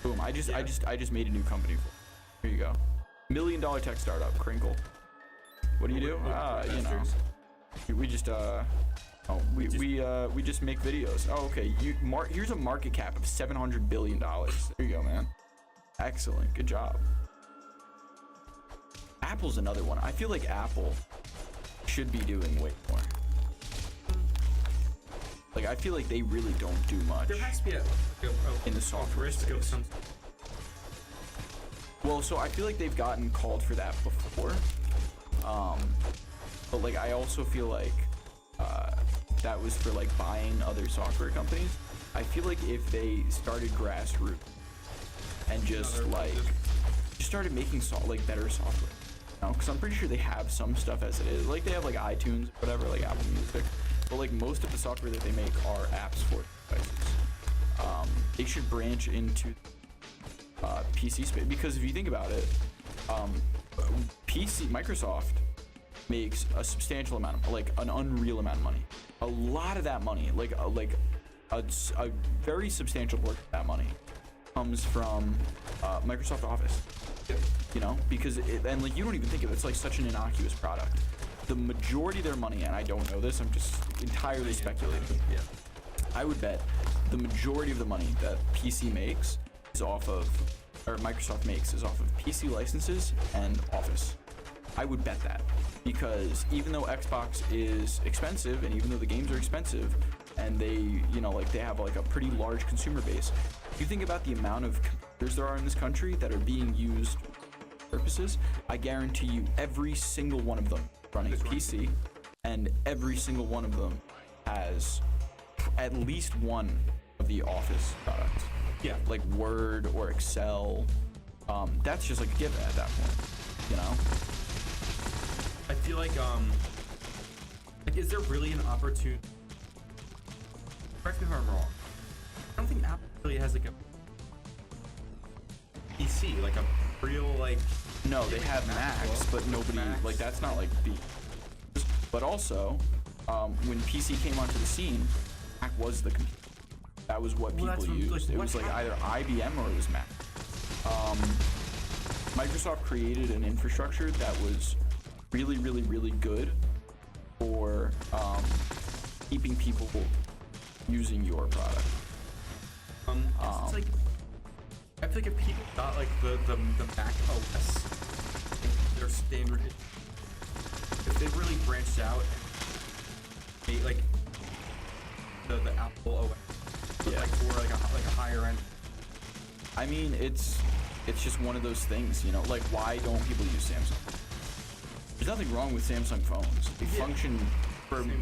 Boom. I just made a new company for you. Here you go. $1 million tech startup, Crinkle. What do you do? You know, we just we just make videos. Oh, okay. Here's a market cap of $700 billion. There you go, man. Excellent. Good job. Apple's another one. I feel like Apple should be doing way more. Like, I feel like they really don't do much
There has to be
in the software
risk of
space.
some.
Well, so I feel like they've gotten called for that before. But like, I also feel like that was for like buying other software companies. I feel like if they started grassroots and just started making like better software, you know, because I'm pretty sure they have some stuff as it is. Like they have like iTunes, whatever, like Apple Music. But like most of the software that they make are apps for devices. They should branch into PC space, because if you think about it, Microsoft makes a substantial amount of, like an unreal amount of money. A lot of that money, like a very substantial portion of that money comes from Microsoft Office. You know, because and like you don't even think of it, it's like such an innocuous product. The majority of their money, and I don't know this, I'm just entirely speculating.
Yeah.
I would bet the majority of the money that PC makes is off of, or Microsoft makes is off of PC licenses and Office. I would bet that, because even though Xbox is expensive and even though the games are expensive and they, you know, like they have like a pretty large consumer base, if you think about the amount of computers there are in this country that are being used for purposes, I guarantee you every single one of them running a PC, and every single one of them has at least one of the Office products.
Yeah.
Like Word or Excel. That's just like a given at that point, you know?
I feel like is there really an opportunity? Correct me if I'm wrong. I don't think Apple really has like a PC, like a real like.
No, they have Macs, but nobody like that's not like the. But also, when PC came onto the scene, Mac was the computer. That was what people used. It was like either IBM or it was Mac. Microsoft created an infrastructure that was really, really, really good for keeping people using your product.
It's like I feel like if people got like the Mac OS, like, their standard, if they really branched out and made like the Apple OS,
Yeah.
like for like a higher end.
I mean, it's just one of those things, you know. Like, why don't people use Samsung? There's nothing wrong with Samsung phones. They function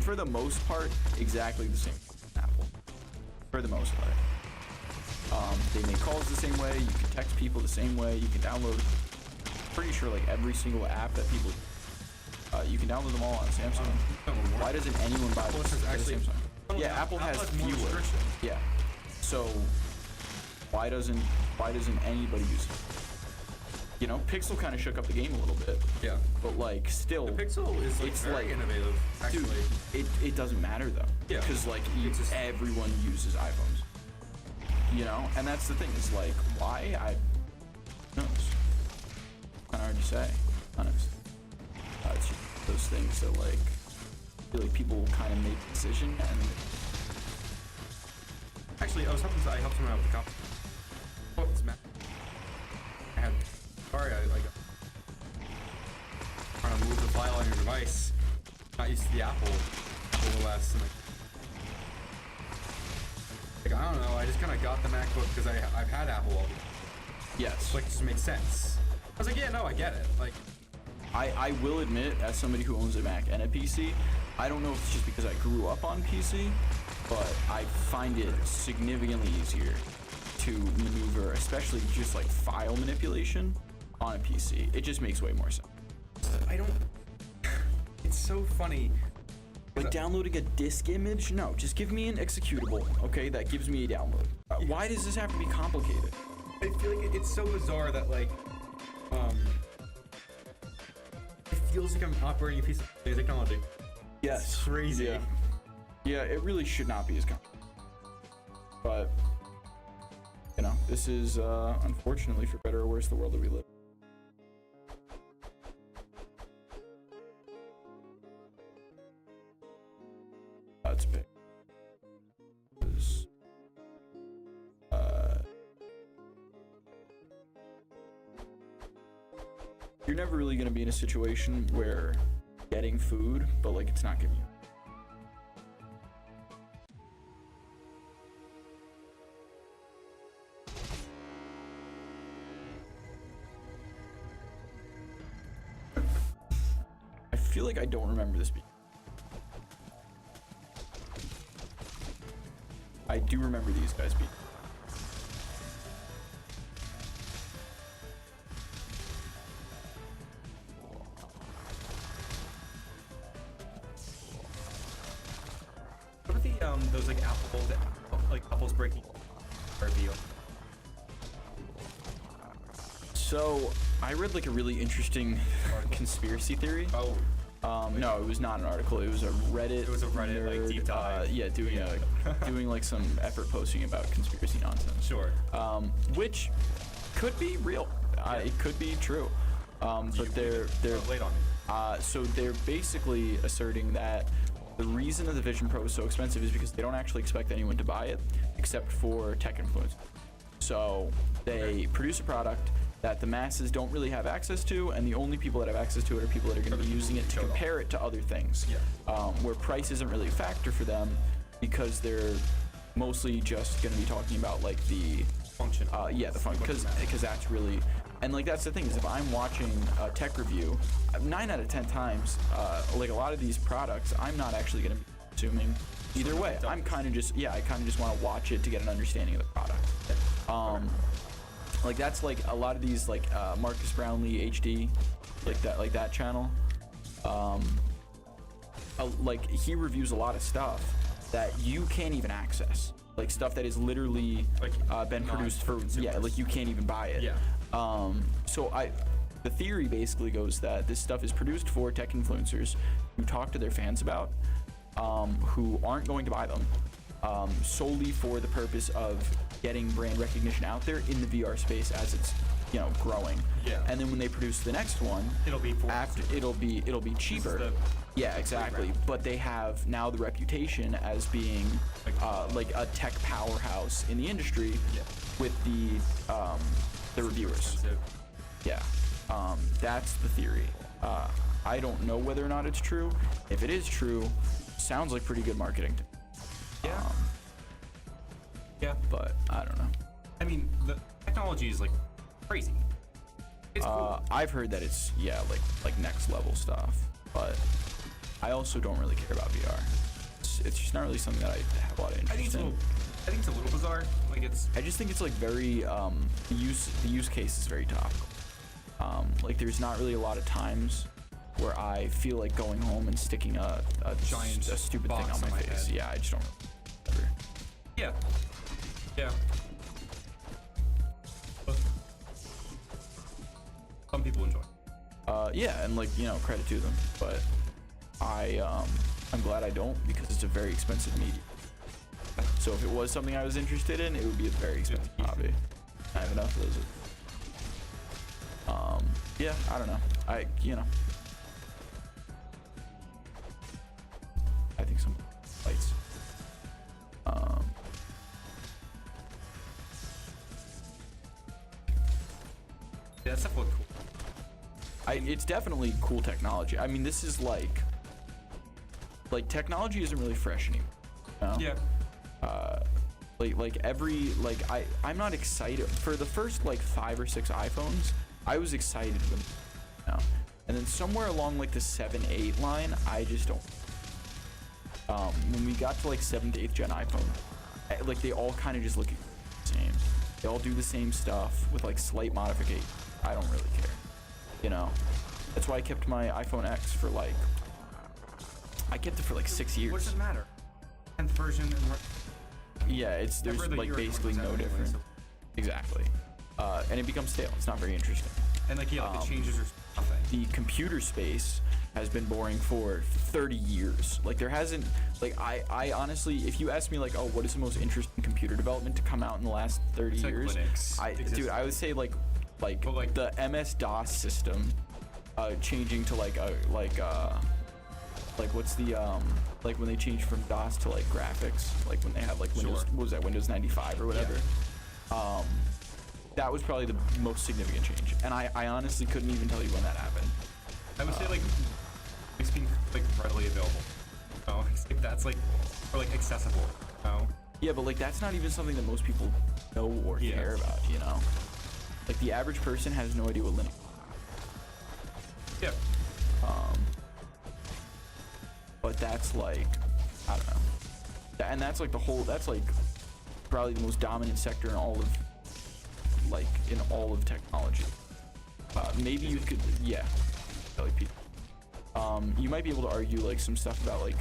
for the most part exactly the same as Apple. For the most part. They make calls the same way. You can text people the same way. You can download. Pretty sure like every single app that people. You can download them all on Samsung. Why doesn't anyone buy this? Samsung? Yeah, Apple has fewer. Yeah. So why doesn't anybody use it? You know, Pixel kind of shook up the game a little bit,
Yeah.
but like still,
The Pixel is like
It's
very
like-
innovative, actually.
dude, it doesn't matter though.
Yeah.
Because like
It's just-
everyone uses iPhones. You know, and that's the thing. Is like why knows. Kind of hard to say, honest. It's just those things that like I feel like people kind of make a decision and
Actually, I helped someone out with the copy. Oh, it's Matt. Sorry, I got trying to move the file on your device. Not used to the Apple OS. And like, I don't know, I just kind of got the MacBook because I've had Apple all the
yes.
like, it just makes sense. I was like, yeah, no, I get it. Like,
I will admit, as somebody who owns a Mac and a PC, I don't know if it's just because I grew up on PC, but I find it significantly easier to maneuver, especially just like file manipulation on a PC. It just makes way more sense.
I don't. It's so funny.
Like downloading a disk image? No, just give me an executable, okay, that gives me a download. Why does this have to be complicated?
I feel like it's so bizarre that like, it feels like I'm operating a piece of technology.
Yes.
It's crazy.
Yeah. Yeah, it really should not be as complicated. But, you know, this is, unfortunately, for better or worse, the world that we live in. That's big. You're never really going to be in a situation where getting food, but like it's not giving you. I feel like I don't remember this being. I do remember these guys being.
What are the those like Apple's breaking reveal?
So I read like a really interesting conspiracy theory.
Oh,
No, it was not an article. It was a Reddit.
It was a Reddit, like,
nerd,
deep dive.
Yeah, doing like some effort posting about conspiracy nonsense.
sure.
Which could be real. It could be true. But they're
Late on me.
so they're basically asserting that the reason that the Vision Pro is so expensive is because they don't actually expect anyone to buy it except for tech influencers. So they produce a product that the masses don't really have access to, and the only people that have access to it are people that are going to be using it to compare it to other things.
Yeah.
Where price isn't really a factor for them because they're mostly just going to be talking about like the
Function.
yeah, the function, because that's really, and like that's the thing is if I'm watching a tech review, 9 out of 10 times, like a lot of these products, I'm not actually going to be consuming either way. I'm kind of just I kind of just want to watch it to get an understanding of the product. Like that's like a lot of these like Marcus Brownlee HD, like that channel. Like he reviews a lot of stuff that you can't even access. Like stuff that is literally
Like,
been produced for
non-consumers.
like you can't even buy it.
Yeah.
So the theory basically goes that this stuff is produced for tech influencers who talk to their fans about, who aren't going to buy them, solely for the purpose of getting brand recognition out there in the VR space as it's growing.
Yeah.
And then when they produce the next one,
It'll be for
after it'll be cheaper.
the-
Yeah, exactly. But they have now the reputation as being like a tech powerhouse in the industry
Yeah.
with the reviewers.
expensive.
Yeah, that's the theory. I don't know whether or not it's true. If it is true, sounds like pretty good marketing.
Yeah. Yeah.
But I don't know.
I mean, the technology is like crazy. It's cool.
I've heard that it's like next level stuff, but I also don't really care about VR. It's just not really something that I have a lot of
I think
interest in.
I think it's a little bizarre. Like it's
I just think it's like very the use case is very topical. Like there's not really a lot of times where I feel like going home and sticking a
Giant
stupid thing
box
on my
on my
face.
head.
Yeah, I just don't. Ever.
yeah. Yeah.
Yeah, and like, you know, credit to them, but I'm glad I don't, because it's a very expensive medium. So if it was something I was interested in, it would be a very expensive hobby. I have enough of those. Yeah, I don't know. You know, I think some lights.
Yeah, that stuff looked cool.
It's definitely cool technology. I mean, this is like technology isn't really fresh anymore. You know?
Yeah.
I'm not excited for the first like 5 or 6 iPhones. I was excited when, you know, and then somewhere along like the 7, 8 line, I just don't. When we got to like 7th, 8th gen iPhone, like they all kind of just look the same. They all do the same stuff with like slight modification. I don't really care, you know. That's why I kept my iPhone X for like. I kept it for like 6 years.
What does it matter? 10th version and.
Yeah, there's like basically no difference. Exactly. And it becomes stale. It's not very interesting.
And like, yeah, like the changes are nothing.
The computer space has been boring for 30 years. Like there hasn't, like I honestly, if you ask me like, oh, what is the most interesting computer development to come out in the last 30
It's
years?
like Linux.
Dude, I would say like the MS-DOS system, changing to like what's the like when they changed from DOS to like graphics, like when they had like Windows, what was that, Windows 95 or whatever.
Yeah.
That was probably the most significant change, and I honestly couldn't even tell you when that happened.
I would say like it's being like readily available. Oh, like that's like, or like accessible. Oh.
Yeah, but like that's not even something that most people know or care about, you know. Like the average person has no idea what Linux.
Yeah.
But that's like, I don't know. And that's like that's like probably the most dominant sector in all of technology. Maybe you could, yeah. Like people. You might be able to argue like some stuff about like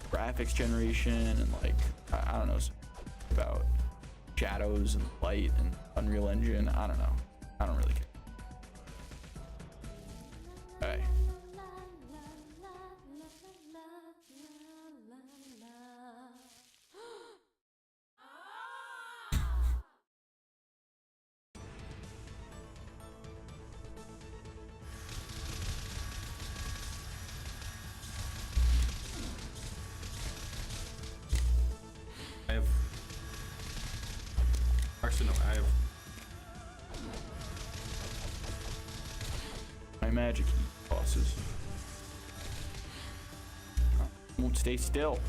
graphics generation and like I don't know, about shadows and light and Unreal Engine. I don't know. I don't really care. Okay.
I have
My magic bosses won't stay still.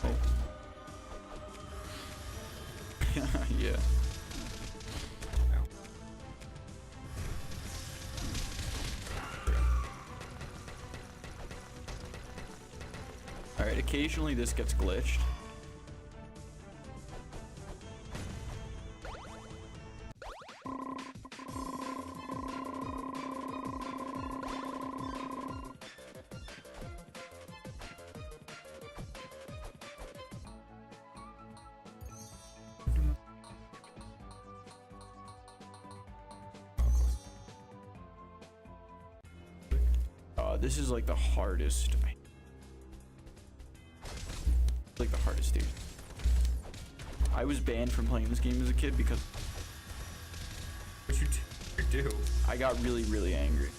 Oh. Yeah. Alright, occasionally this gets glitched. This is like the hardest. Like the hardest stage. I was banned from playing this game as a kid because
what you do.
I got really, really angry.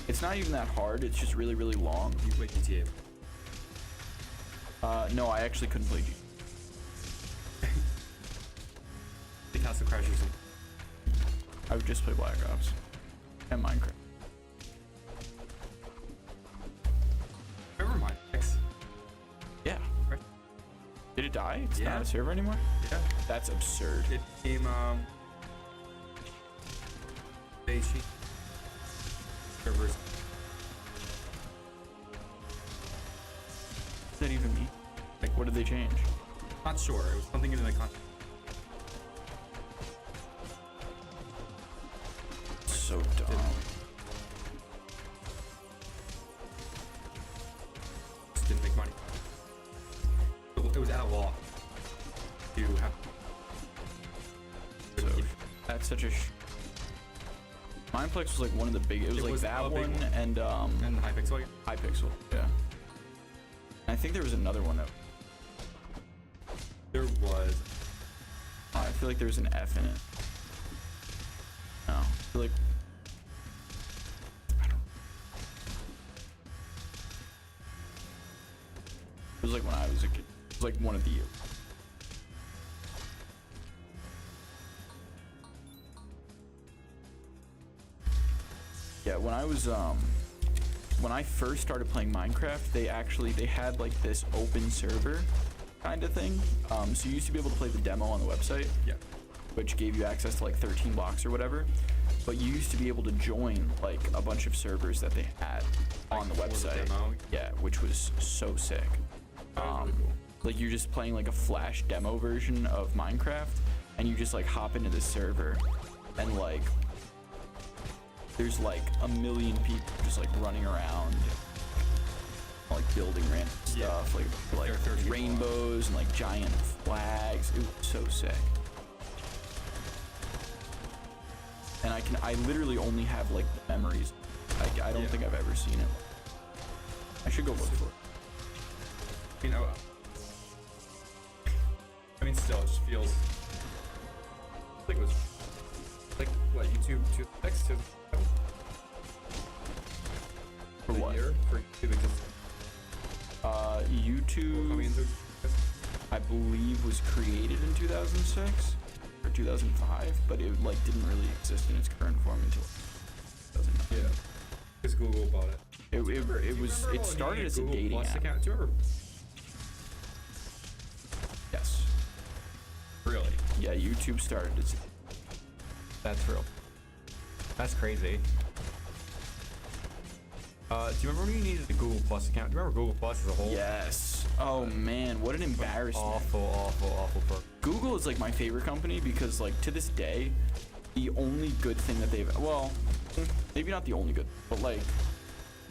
It's not even that hard. It's just really, really long.
You play GTA?
No, I actually couldn't play GTA.
The Castle Crashers.
I would just play Black Ops and Minecraft.
Remember Minecraft?
Yeah. Did it die? It's
Yeah.
not a server anymore?
Yeah.
That's absurd.
It became servers.
What does that even mean? Like, what did they change?
Not sure. It was something in the content.
So dumb.
Just didn't make money. It was at law to have
that's such a. Mineplex was like one of the big. It was like that one and
Hypixel.
Hypixel. Yeah. And I think there was another one that.
There was.
I feel like there was an F in it. No, I feel like. I don't. It was like when I was a kid. It was like one of the. Yeah, when I first started playing Minecraft, they had like this open server kind of thing. So you used to be able to play the demo on the website,
Yeah.
which gave you access to like 13 blocks or whatever. But you used to be able to join like a bunch of servers that they had on the
for the
website.
demo?
Yeah, which was so sick.
That was really cool.
Like you're just playing like a flash demo version of Minecraft, and you just like hop into this server, and like there's like a million people just like running around, like building random stuff, like
There are 30
rainbows and like giant flags. It was so sick. And I literally only have like the memories. I don't think I've ever seen it. I should go look for it.
You know, I mean, still, it just feels like it was like what YouTube 2X to
For what?
year for YouTube. It just
YouTube,
coming into
I believe, was created in 2006 or 2005, but it like didn't really exist in its current form until 2009.
yeah, because Google bought it.
It started as a
Google
dating
Plus
app.
account. Do you remember?
Yes.
Really?
Yeah, YouTube started as.
That's real. That's crazy. Do you remember when you needed the Google Plus account? Do you remember Google Plus as a whole?
Yes. Oh man, what an embarrassment.
Awful program.
Google is like my favorite company because like to this day, the only good thing that they've maybe not the only good, but like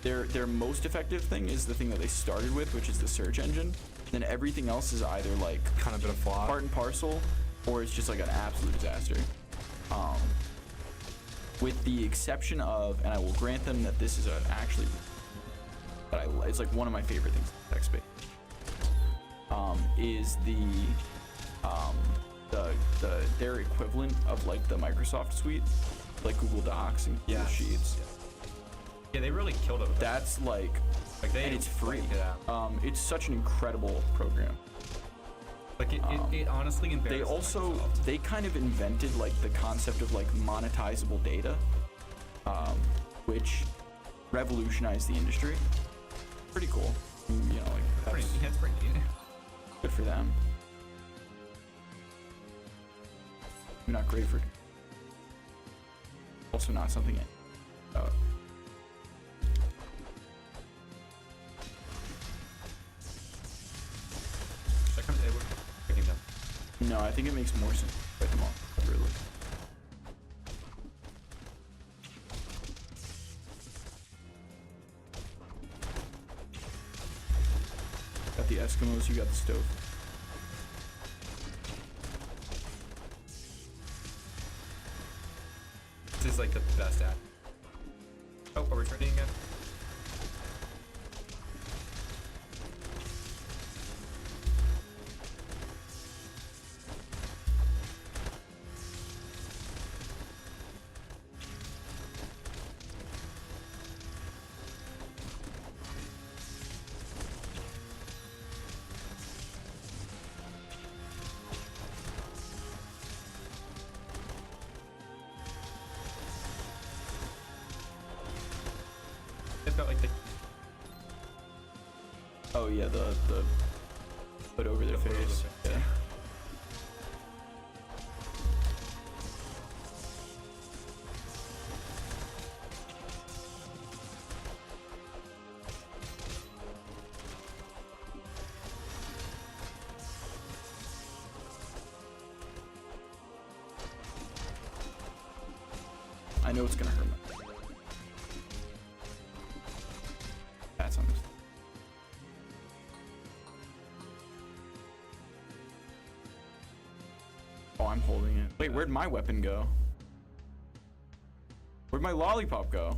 their most effective thing is the thing that they started with, which is the search engine. Then everything else is either like
Kind of been a flop.
part and parcel, or it's just like an absolute disaster. With the exception of, and I will grant them that this is actually, but it's like one of my favorite things in tech space. Is their equivalent of like the Microsoft suite, like Google Docs and Google Sheets.
Yeah, they really killed it with that.
That's like
They
and it's free.
wiped it out.
It's such an incredible program.
Like it honestly embarrassed
They also
Microsoft.
they kind of invented like the concept of like monetizable data, which revolutionized the industry. Pretty cool. You know, like that's
pretty neat.
good for them. Not great for. Also not something.
That comes it would breaking them.
No, I think it makes more sense to fight them all separately. Got the Eskimos, you got the stove.
This is like the best app. Oh, are we trading again? It's got like the
Oh yeah, the put over their
The put over
face.
the face.
Yeah. I know it's gonna hurt my. That's on this. Oh, I'm holding it. Wait, where'd my weapon go? Where'd my lollipop go?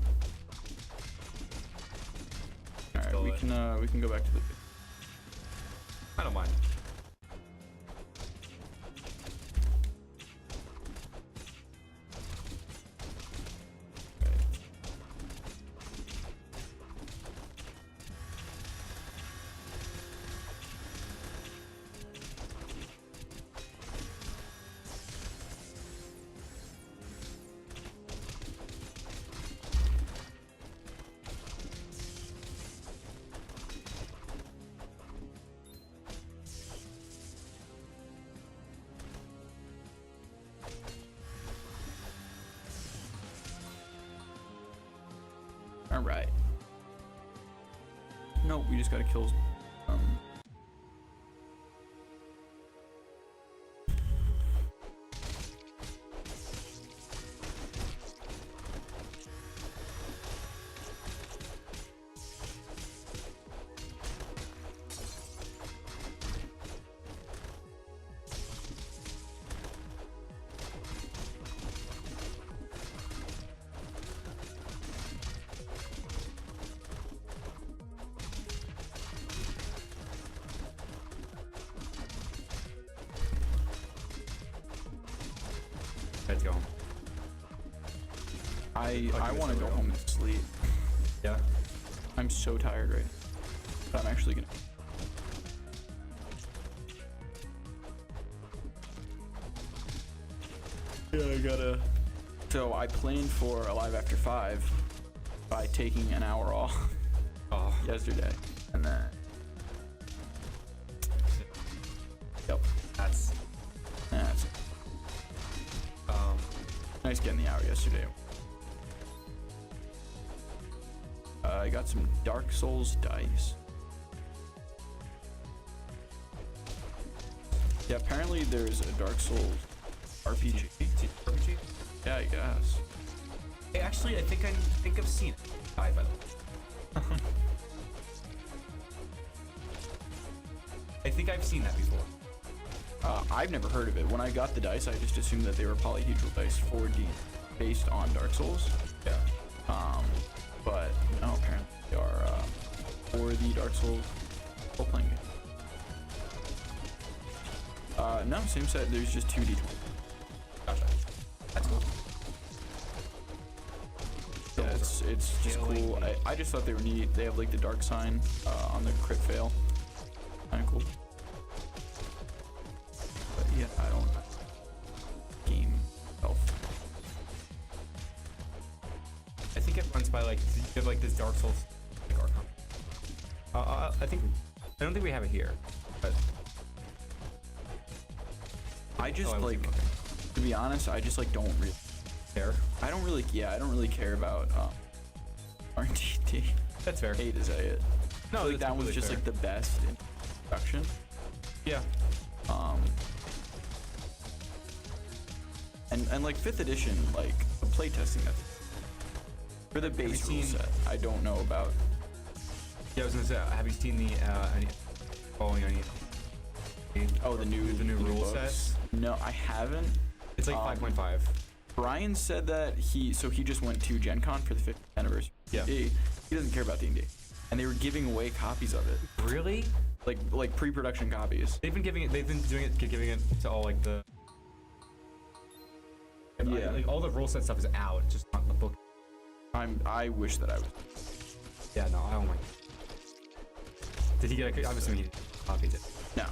Alright, we can go back to the...
I don't mind.
Alright. Nope, we just gotta kill...
Let's go home.
I want to go home and sleep.
Yeah.
I'm so tired right now. But I'm actually gonna... Yeah, I gotta... So I planned for Alive After 5 by taking an hour off yesterday. And then... Yep.
That's
That's nice getting the hour yesterday. I got some Dark Souls dice. Yeah, apparently there's a Dark Souls RPG.
RPG.
Yeah, I guess.
Hey, actually, I think I've seen it. By the way. I think I've seen that before.
I've never heard of it. When I got the dice, I just assumed that they were polyhedral dice 4D based on Dark Souls.
Yeah.
But no, apparently they are for the Dark Souls role-playing game. No, same set. There's just 2D.
Gotcha. That's cool.
So it's just cool. I just thought they were neat. They have like the dark sign on the crit fail. Kind of cool. But yeah, I don't game itself.
I think it runs by like you have like this Dark Souls like Archon. I don't think we have it here, but
I just
I was
like,
looking.
to be honest, I just like don't really
There.
I don't really care about RTT.
That's fair.
Hate to say it.
No,
Like that one's just like the best in production.
Yeah.
And like 5th edition, like the playtesting that for the base rule set, I don't know about.
Yeah, I was gonna say, have you seen the following any?
Oh, the new
rule
books?
set?
No, I haven't.
It's like 5.5.
Brian said that he just went to Gen Con for the 50th anniversary.
Yeah.
He doesn't care about D&D, and they were giving away copies of it,
Really?
like pre-production copies.
They've been giving it to all like the.
Yeah.
Like all the rule set stuff is out, it's just not in the book.
I wish that I was.
Yeah, no, I don't like. Did he get? I'm assuming he copied it.
No,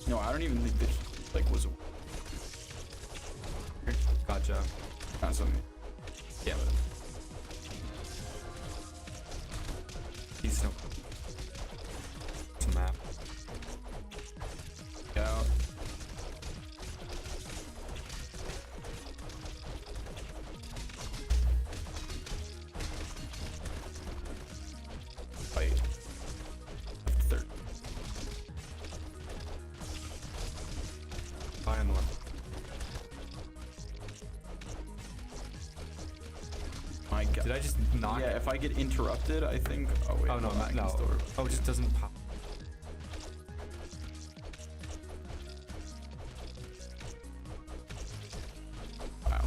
No.
I don't even think that he like was.
Gotcha.
Not something.
Yeah, but he's no. It's a map.
Yeah. Fight. Third.
Fire on the left.
My God.
Did I just knock?
Yeah, if I get interrupted, I think. Oh wait.
Oh no,
I can
no.
still-
Oh, it just doesn't pop.
Wow.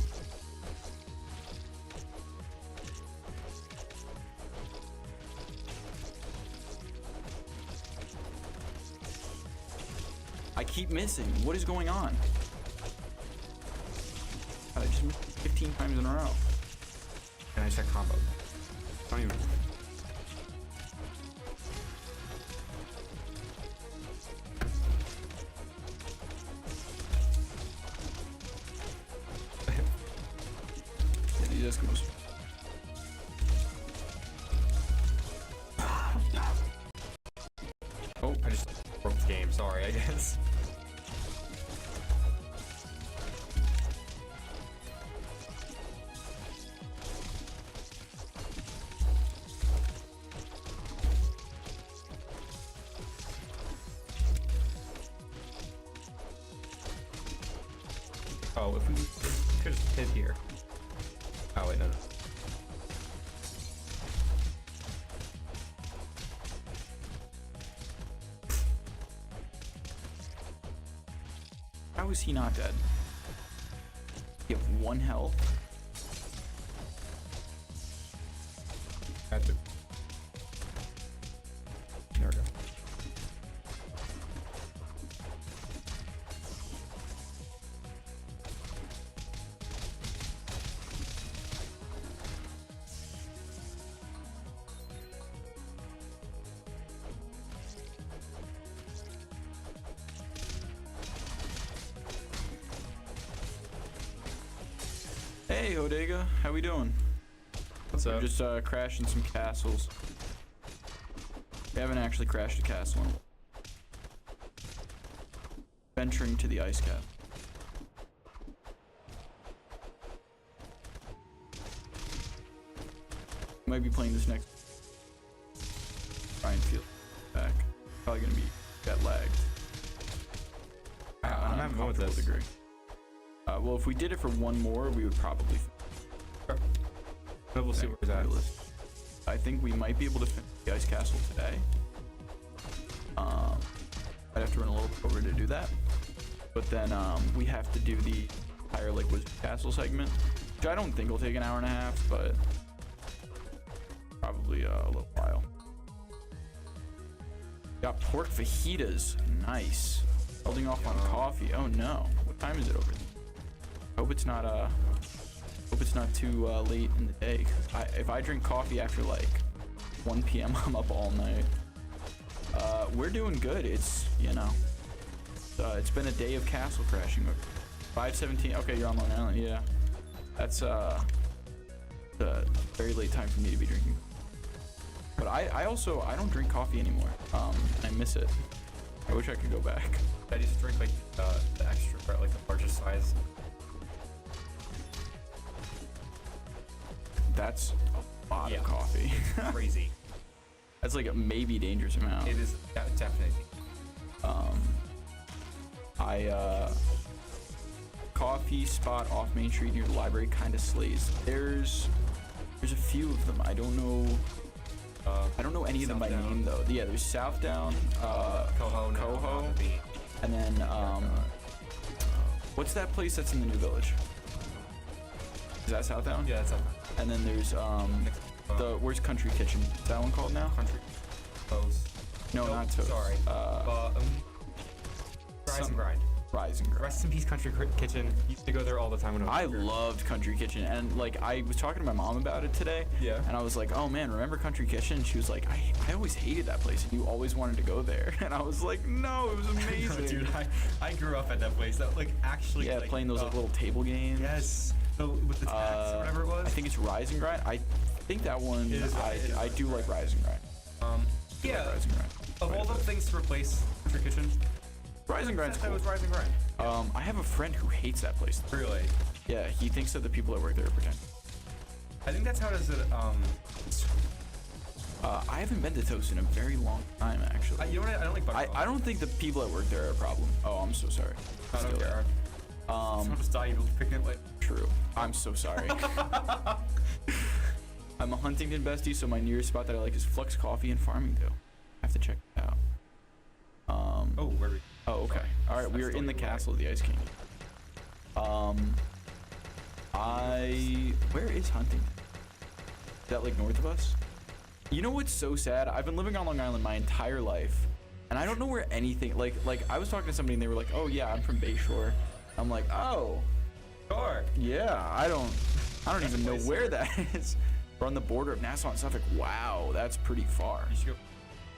I keep missing. What is going on? I just missed 15 times in a row.
And I just got combo. Don't even.
Yeah, these Eskimos.
Oh, I just broke the game. Sorry, I guess. Oh, if we could just hit here. Oh, wait, no.
How is he not dead? You have 1 health.
Had to. There we go.
Hey, Hodega, how we doing?
What's
We're
up?
just crashing some castles. We haven't actually crashed a castle in a while. Venturing to the ice cap. Might be playing this next. Ryan Field back. Probably gonna be got lagged.
I'm having fun with this.
Degree. Well, if we did it for 1 more, we would probably.
But we'll see where it's at.
I think we might be able to finish the ice castle today. I'd have to run a little over to do that. But then we have to do the entire like wizard castle segment, which I don't think will take an hour and a half, but probably a little while. Got pork fajitas, nice. Holding off on coffee. Oh no, what time is it over there? Hope it's not too late in the day. If I drink coffee after like 1 p.m., I'm up all night. We're doing good. It's, you know, it's been a day of castle crashing. 5:17. Okay, you're on Long Island. Yeah, that's the very late time for me to be drinking. But I don't drink coffee anymore. I miss it. I wish I could go back.
I used to drink like the extra, like the largest size.
That's a lot of coffee.
Crazy.
That's like a maybe dangerous amount.
It is definitely.
Coffee spot off Main Street near the library kind of slays. There's a few of them. I don't know any of them by name though. Yeah, there's Southdown, Coho, and then what's that place that's in the New Village? Is that Southdown?
Yeah, that's Southdown.
And then there's where's Country Kitchen? Is that one called now?
Country. Toast.
No,
Nope,
not Toast.
Sorry. Rise and Grind.
Rise and Grind.
Rest in peace, Country Kitchen. Used to go there all the time when I was younger.
loved Country Kitchen, and like I was talking to my mom about it today.
Yeah.
And I was like, "Oh man, remember Country Kitchen?" And she was like, "I always hated that place, and you always wanted to go there." And I was like, "No, it was amazing."
Dude, I grew up at that place. That like actually.
Yeah,
like,
playing those like little table games.
Yes. So with the tax or whatever it was.
I think it's Rise and Grind. I think that one. I do like Rise and Grind.
Yeah.
Like Rise and Grind.
Of all the things to replace Country Kitchen,
Rise and Grind's
that
cool.
was Rise and Grind.
I have a friend who hates that place.
Really?
Yeah, he thinks that the people that work there are pretend.
I think that's how it is.
I haven't been to Toast in a very long time, actually.
You know what? I don't like butter.
I don't think the people that work there are a problem. Oh, I'm so sorry.
I don't
Still
care. Someone just die. You'll pick it like.
True. I'm so sorry. I'm a Huntington bestie, so my nearest spot that I like is Flux Coffee in Farmingdale. I have to check it out.
Oh, where do we?
Oh, okay. All right, we are in the castle of the Ice King. Where is Huntington? Is that like north of us? You know what's so sad? I've been living on Long Island my entire life, And I don't know where anything, like I was talking to somebody and they were like, oh yeah, I'm from Bayshore. I'm like, oh,
Sure.
yeah, I don't even know
place
where
here.
that is. We're on the border of Nassau and Suffolk. Wow, that's pretty far.
You should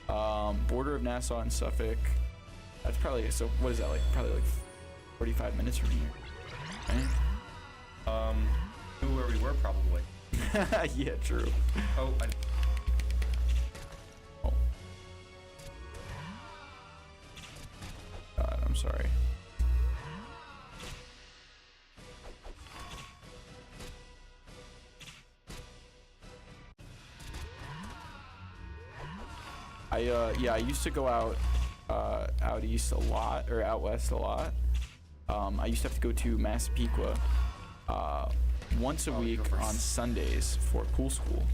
go.
Border of Nassau and Suffolk. That's probably, so what is that, like probably like 45 minutes from here, right?
Knew where we were probably.
Yeah, true.
Oh,
Oh. God, I'm sorry. I used to go out east a lot, or out west a lot. I used to have to go to Massapequa once a week on Sundays for pool school.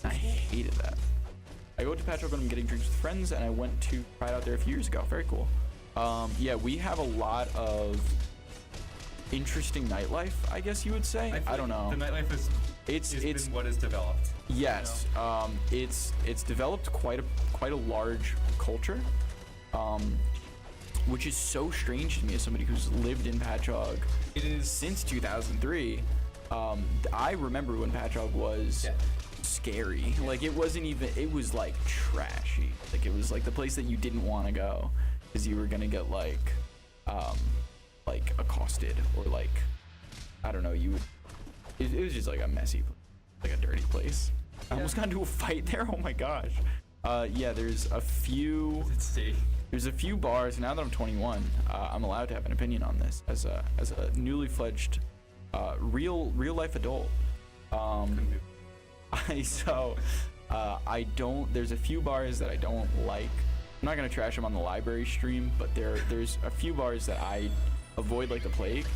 I hated that. I go to Patchogue when I'm getting drinks with friends, and I went to try it out there a few years ago. Very cool. Yeah, we have a lot of interesting nightlife, I guess you would say. I don't know.
The nightlife is
It's
been what is developed.
Yes, it's developed quite a large culture, which is so strange to me as somebody who's lived in Patchogue.
It is
Since 2003. I remember when Patchogue was scary. Like it wasn't even. It was like trashy. Like it was like the place that you didn't want to go because you were gonna get like accosted or like I don't know. You would. It was just like a messy place. Like a dirty place. I almost got into a fight there. Oh my gosh. Yeah, there's a few bars. Now that I'm 21, I'm allowed to have an opinion on this as a newly fledged real life adult. There's a few bars that I don't like. I'm not gonna trash them on the library stream, but there's a few bars that I avoid like the plague,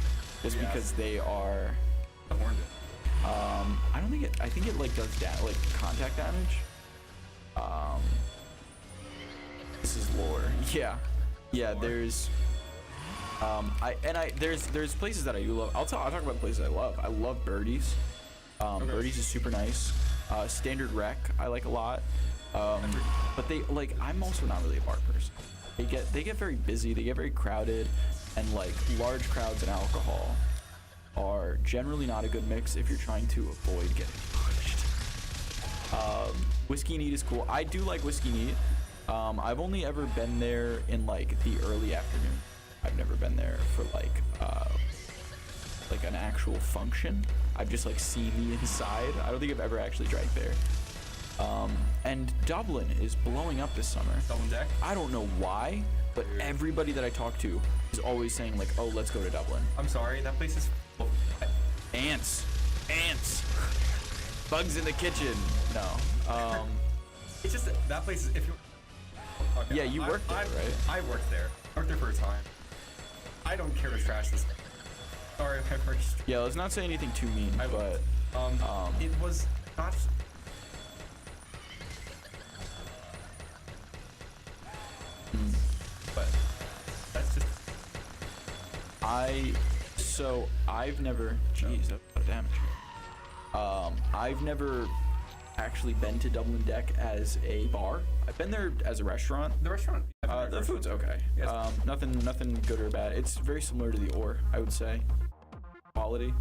just because they are. I don't think it. I think it like does like contact damage. This is lore. Yeah. There's. There's places that I do love. I'll talk about the places I love. I love Birdies. Birdies is super nice. Standard Rec I like a lot. But they like I'm also not really a bar person. They get very busy. They get very crowded, and like large crowds and alcohol are generally not a good mix if you're trying to avoid getting pushed. Whiskey Neat is cool. I do like Whiskey Neat. I've only ever been there in like the early afternoon. I've never been there for like an actual function. I've just like seen the inside. I don't think I've ever actually drank there. And Dublin is blowing up this summer.
Dublin Deck?
I don't know why, but everybody that I talk to is always saying like, oh, let's go to Dublin.
I'm sorry, that place is full of
Ants. Bugs in the kitchen. No.
It's just that place is if you. Okay,
Yeah, you worked there, right?
I worked there. I worked there for a time. I don't care to trash this. Sorry, I'm very strict.
Yeah, let's not say anything too mean, but
it was not. But that's just.
I've never. Jeez, that's a lot of damage. I've never actually been to Dublin Deck as a bar. I've been there as a restaurant.
The restaurant.
The food's okay.
Yes.
Nothing good or bad. It's very similar to the Ore, I would say. Quality.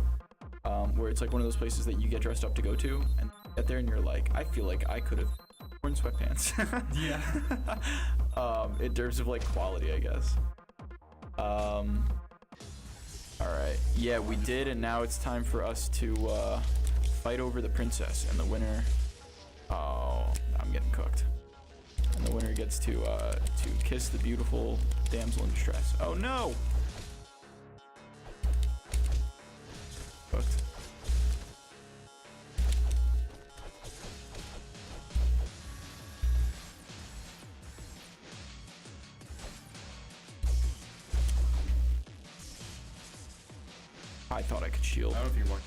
Where it's like one of those places that you get dressed up to go to, and you get there and you're like, I feel like I could have worn sweatpants.
Yeah.
In terms of like quality, I guess. All right. Yeah, we did, and now it's time for us to fight over the princess, and the winner. Oh, I'm getting cooked. And the winner gets to kiss the beautiful damsel in distress. Oh no! Cooked. I thought I could shield.
I don't know if you want.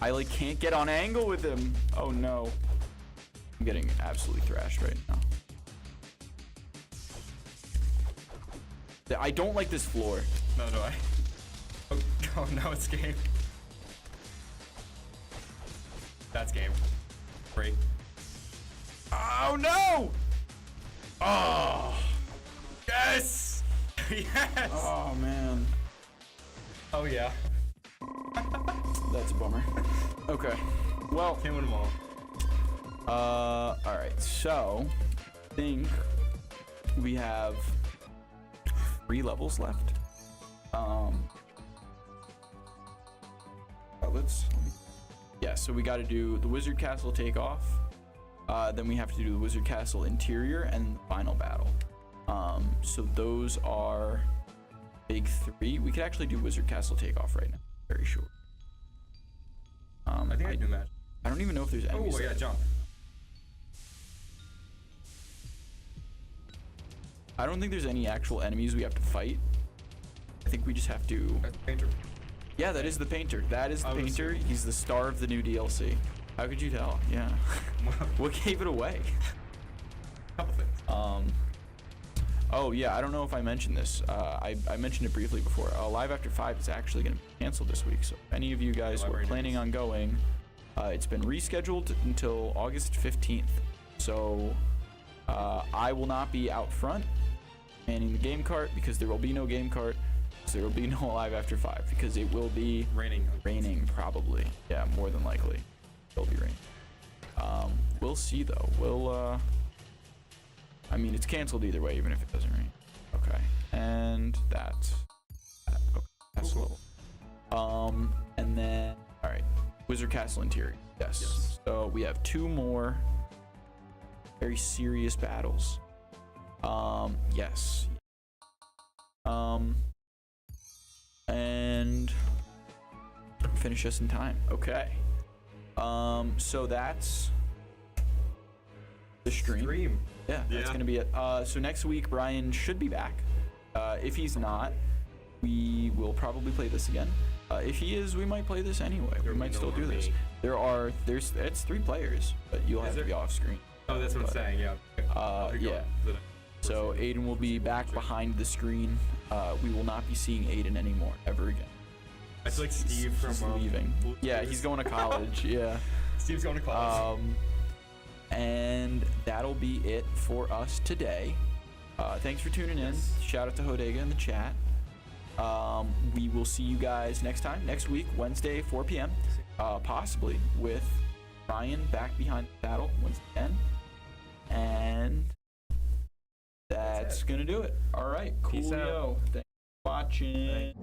I like can't get on angle with him. Oh no. I'm getting absolutely thrashed right now. I don't like this floor.
No, do I? Oh, no, it's game. That's game. Break.
Oh no! Oh,
Yes! Yes!
oh man,
Oh yeah.
that's a bummer. Okay, well,
Can't win them all.
all right. So, I think we have 3 levels left. Yeah, so we got to do the Wizard Castle takeoff. Then we have to do the Wizard Castle interior and the final battle. So those are big 3. We could actually do Wizard Castle takeoff right now. Very short.
I think I do match.
I don't even know if there's enemies.
Oh yeah, jump.
I don't think there's any actual enemies we have to fight. I think we just have to.
That's painter.
Yeah, that is the painter. That is the
I was
painter.
assuming.
He's the star of the new DLC. How could you tell? Yeah. What gave it away?
Couple things.
Oh yeah, I don't know if I mentioned this. I mentioned it briefly before. Live After 5 is actually going to be canceled this week. So if any of you guys were planning on going, it's been rescheduled until August 15th. So I will not be out front manning the game cart because there will be no game cart. So there will be no Live After 5 because it will be raining probably. Yeah, more than likely. It'll be raining. We'll see though. We'll I mean, it's canceled either way, even if it doesn't rain. Okay, and that's that. Okay, that's the level. And then all right, Wizard Castle interior. Yes. So we have 2 more very serious battles. Yes. And finish us in time. Okay. So that's the stream. Yeah, that's gonna be it. So next week Brian should be back. If he's not, we will probably play this again. If he is, we might play this anyway. We might still do this. It's 3 players, but you'll have to be off screen.
Oh, that's what I'm saying. Yeah.
Yeah. So Aiden will be back behind the screen. We will not be seeing Aiden anymore ever again.
I feel like Steve
He's
from
leaving. Yeah, he's going to college. Yeah.
Steve's going to college.
And that'll be it for us today. Thanks for tuning in. Shout out to Hodega in the chat. We will see you guys next time, next week, Wednesday, 4 p.m. Possibly with Ryan back behind the battle once again. And that's gonna do it. All right, coolio. Thanks for watching.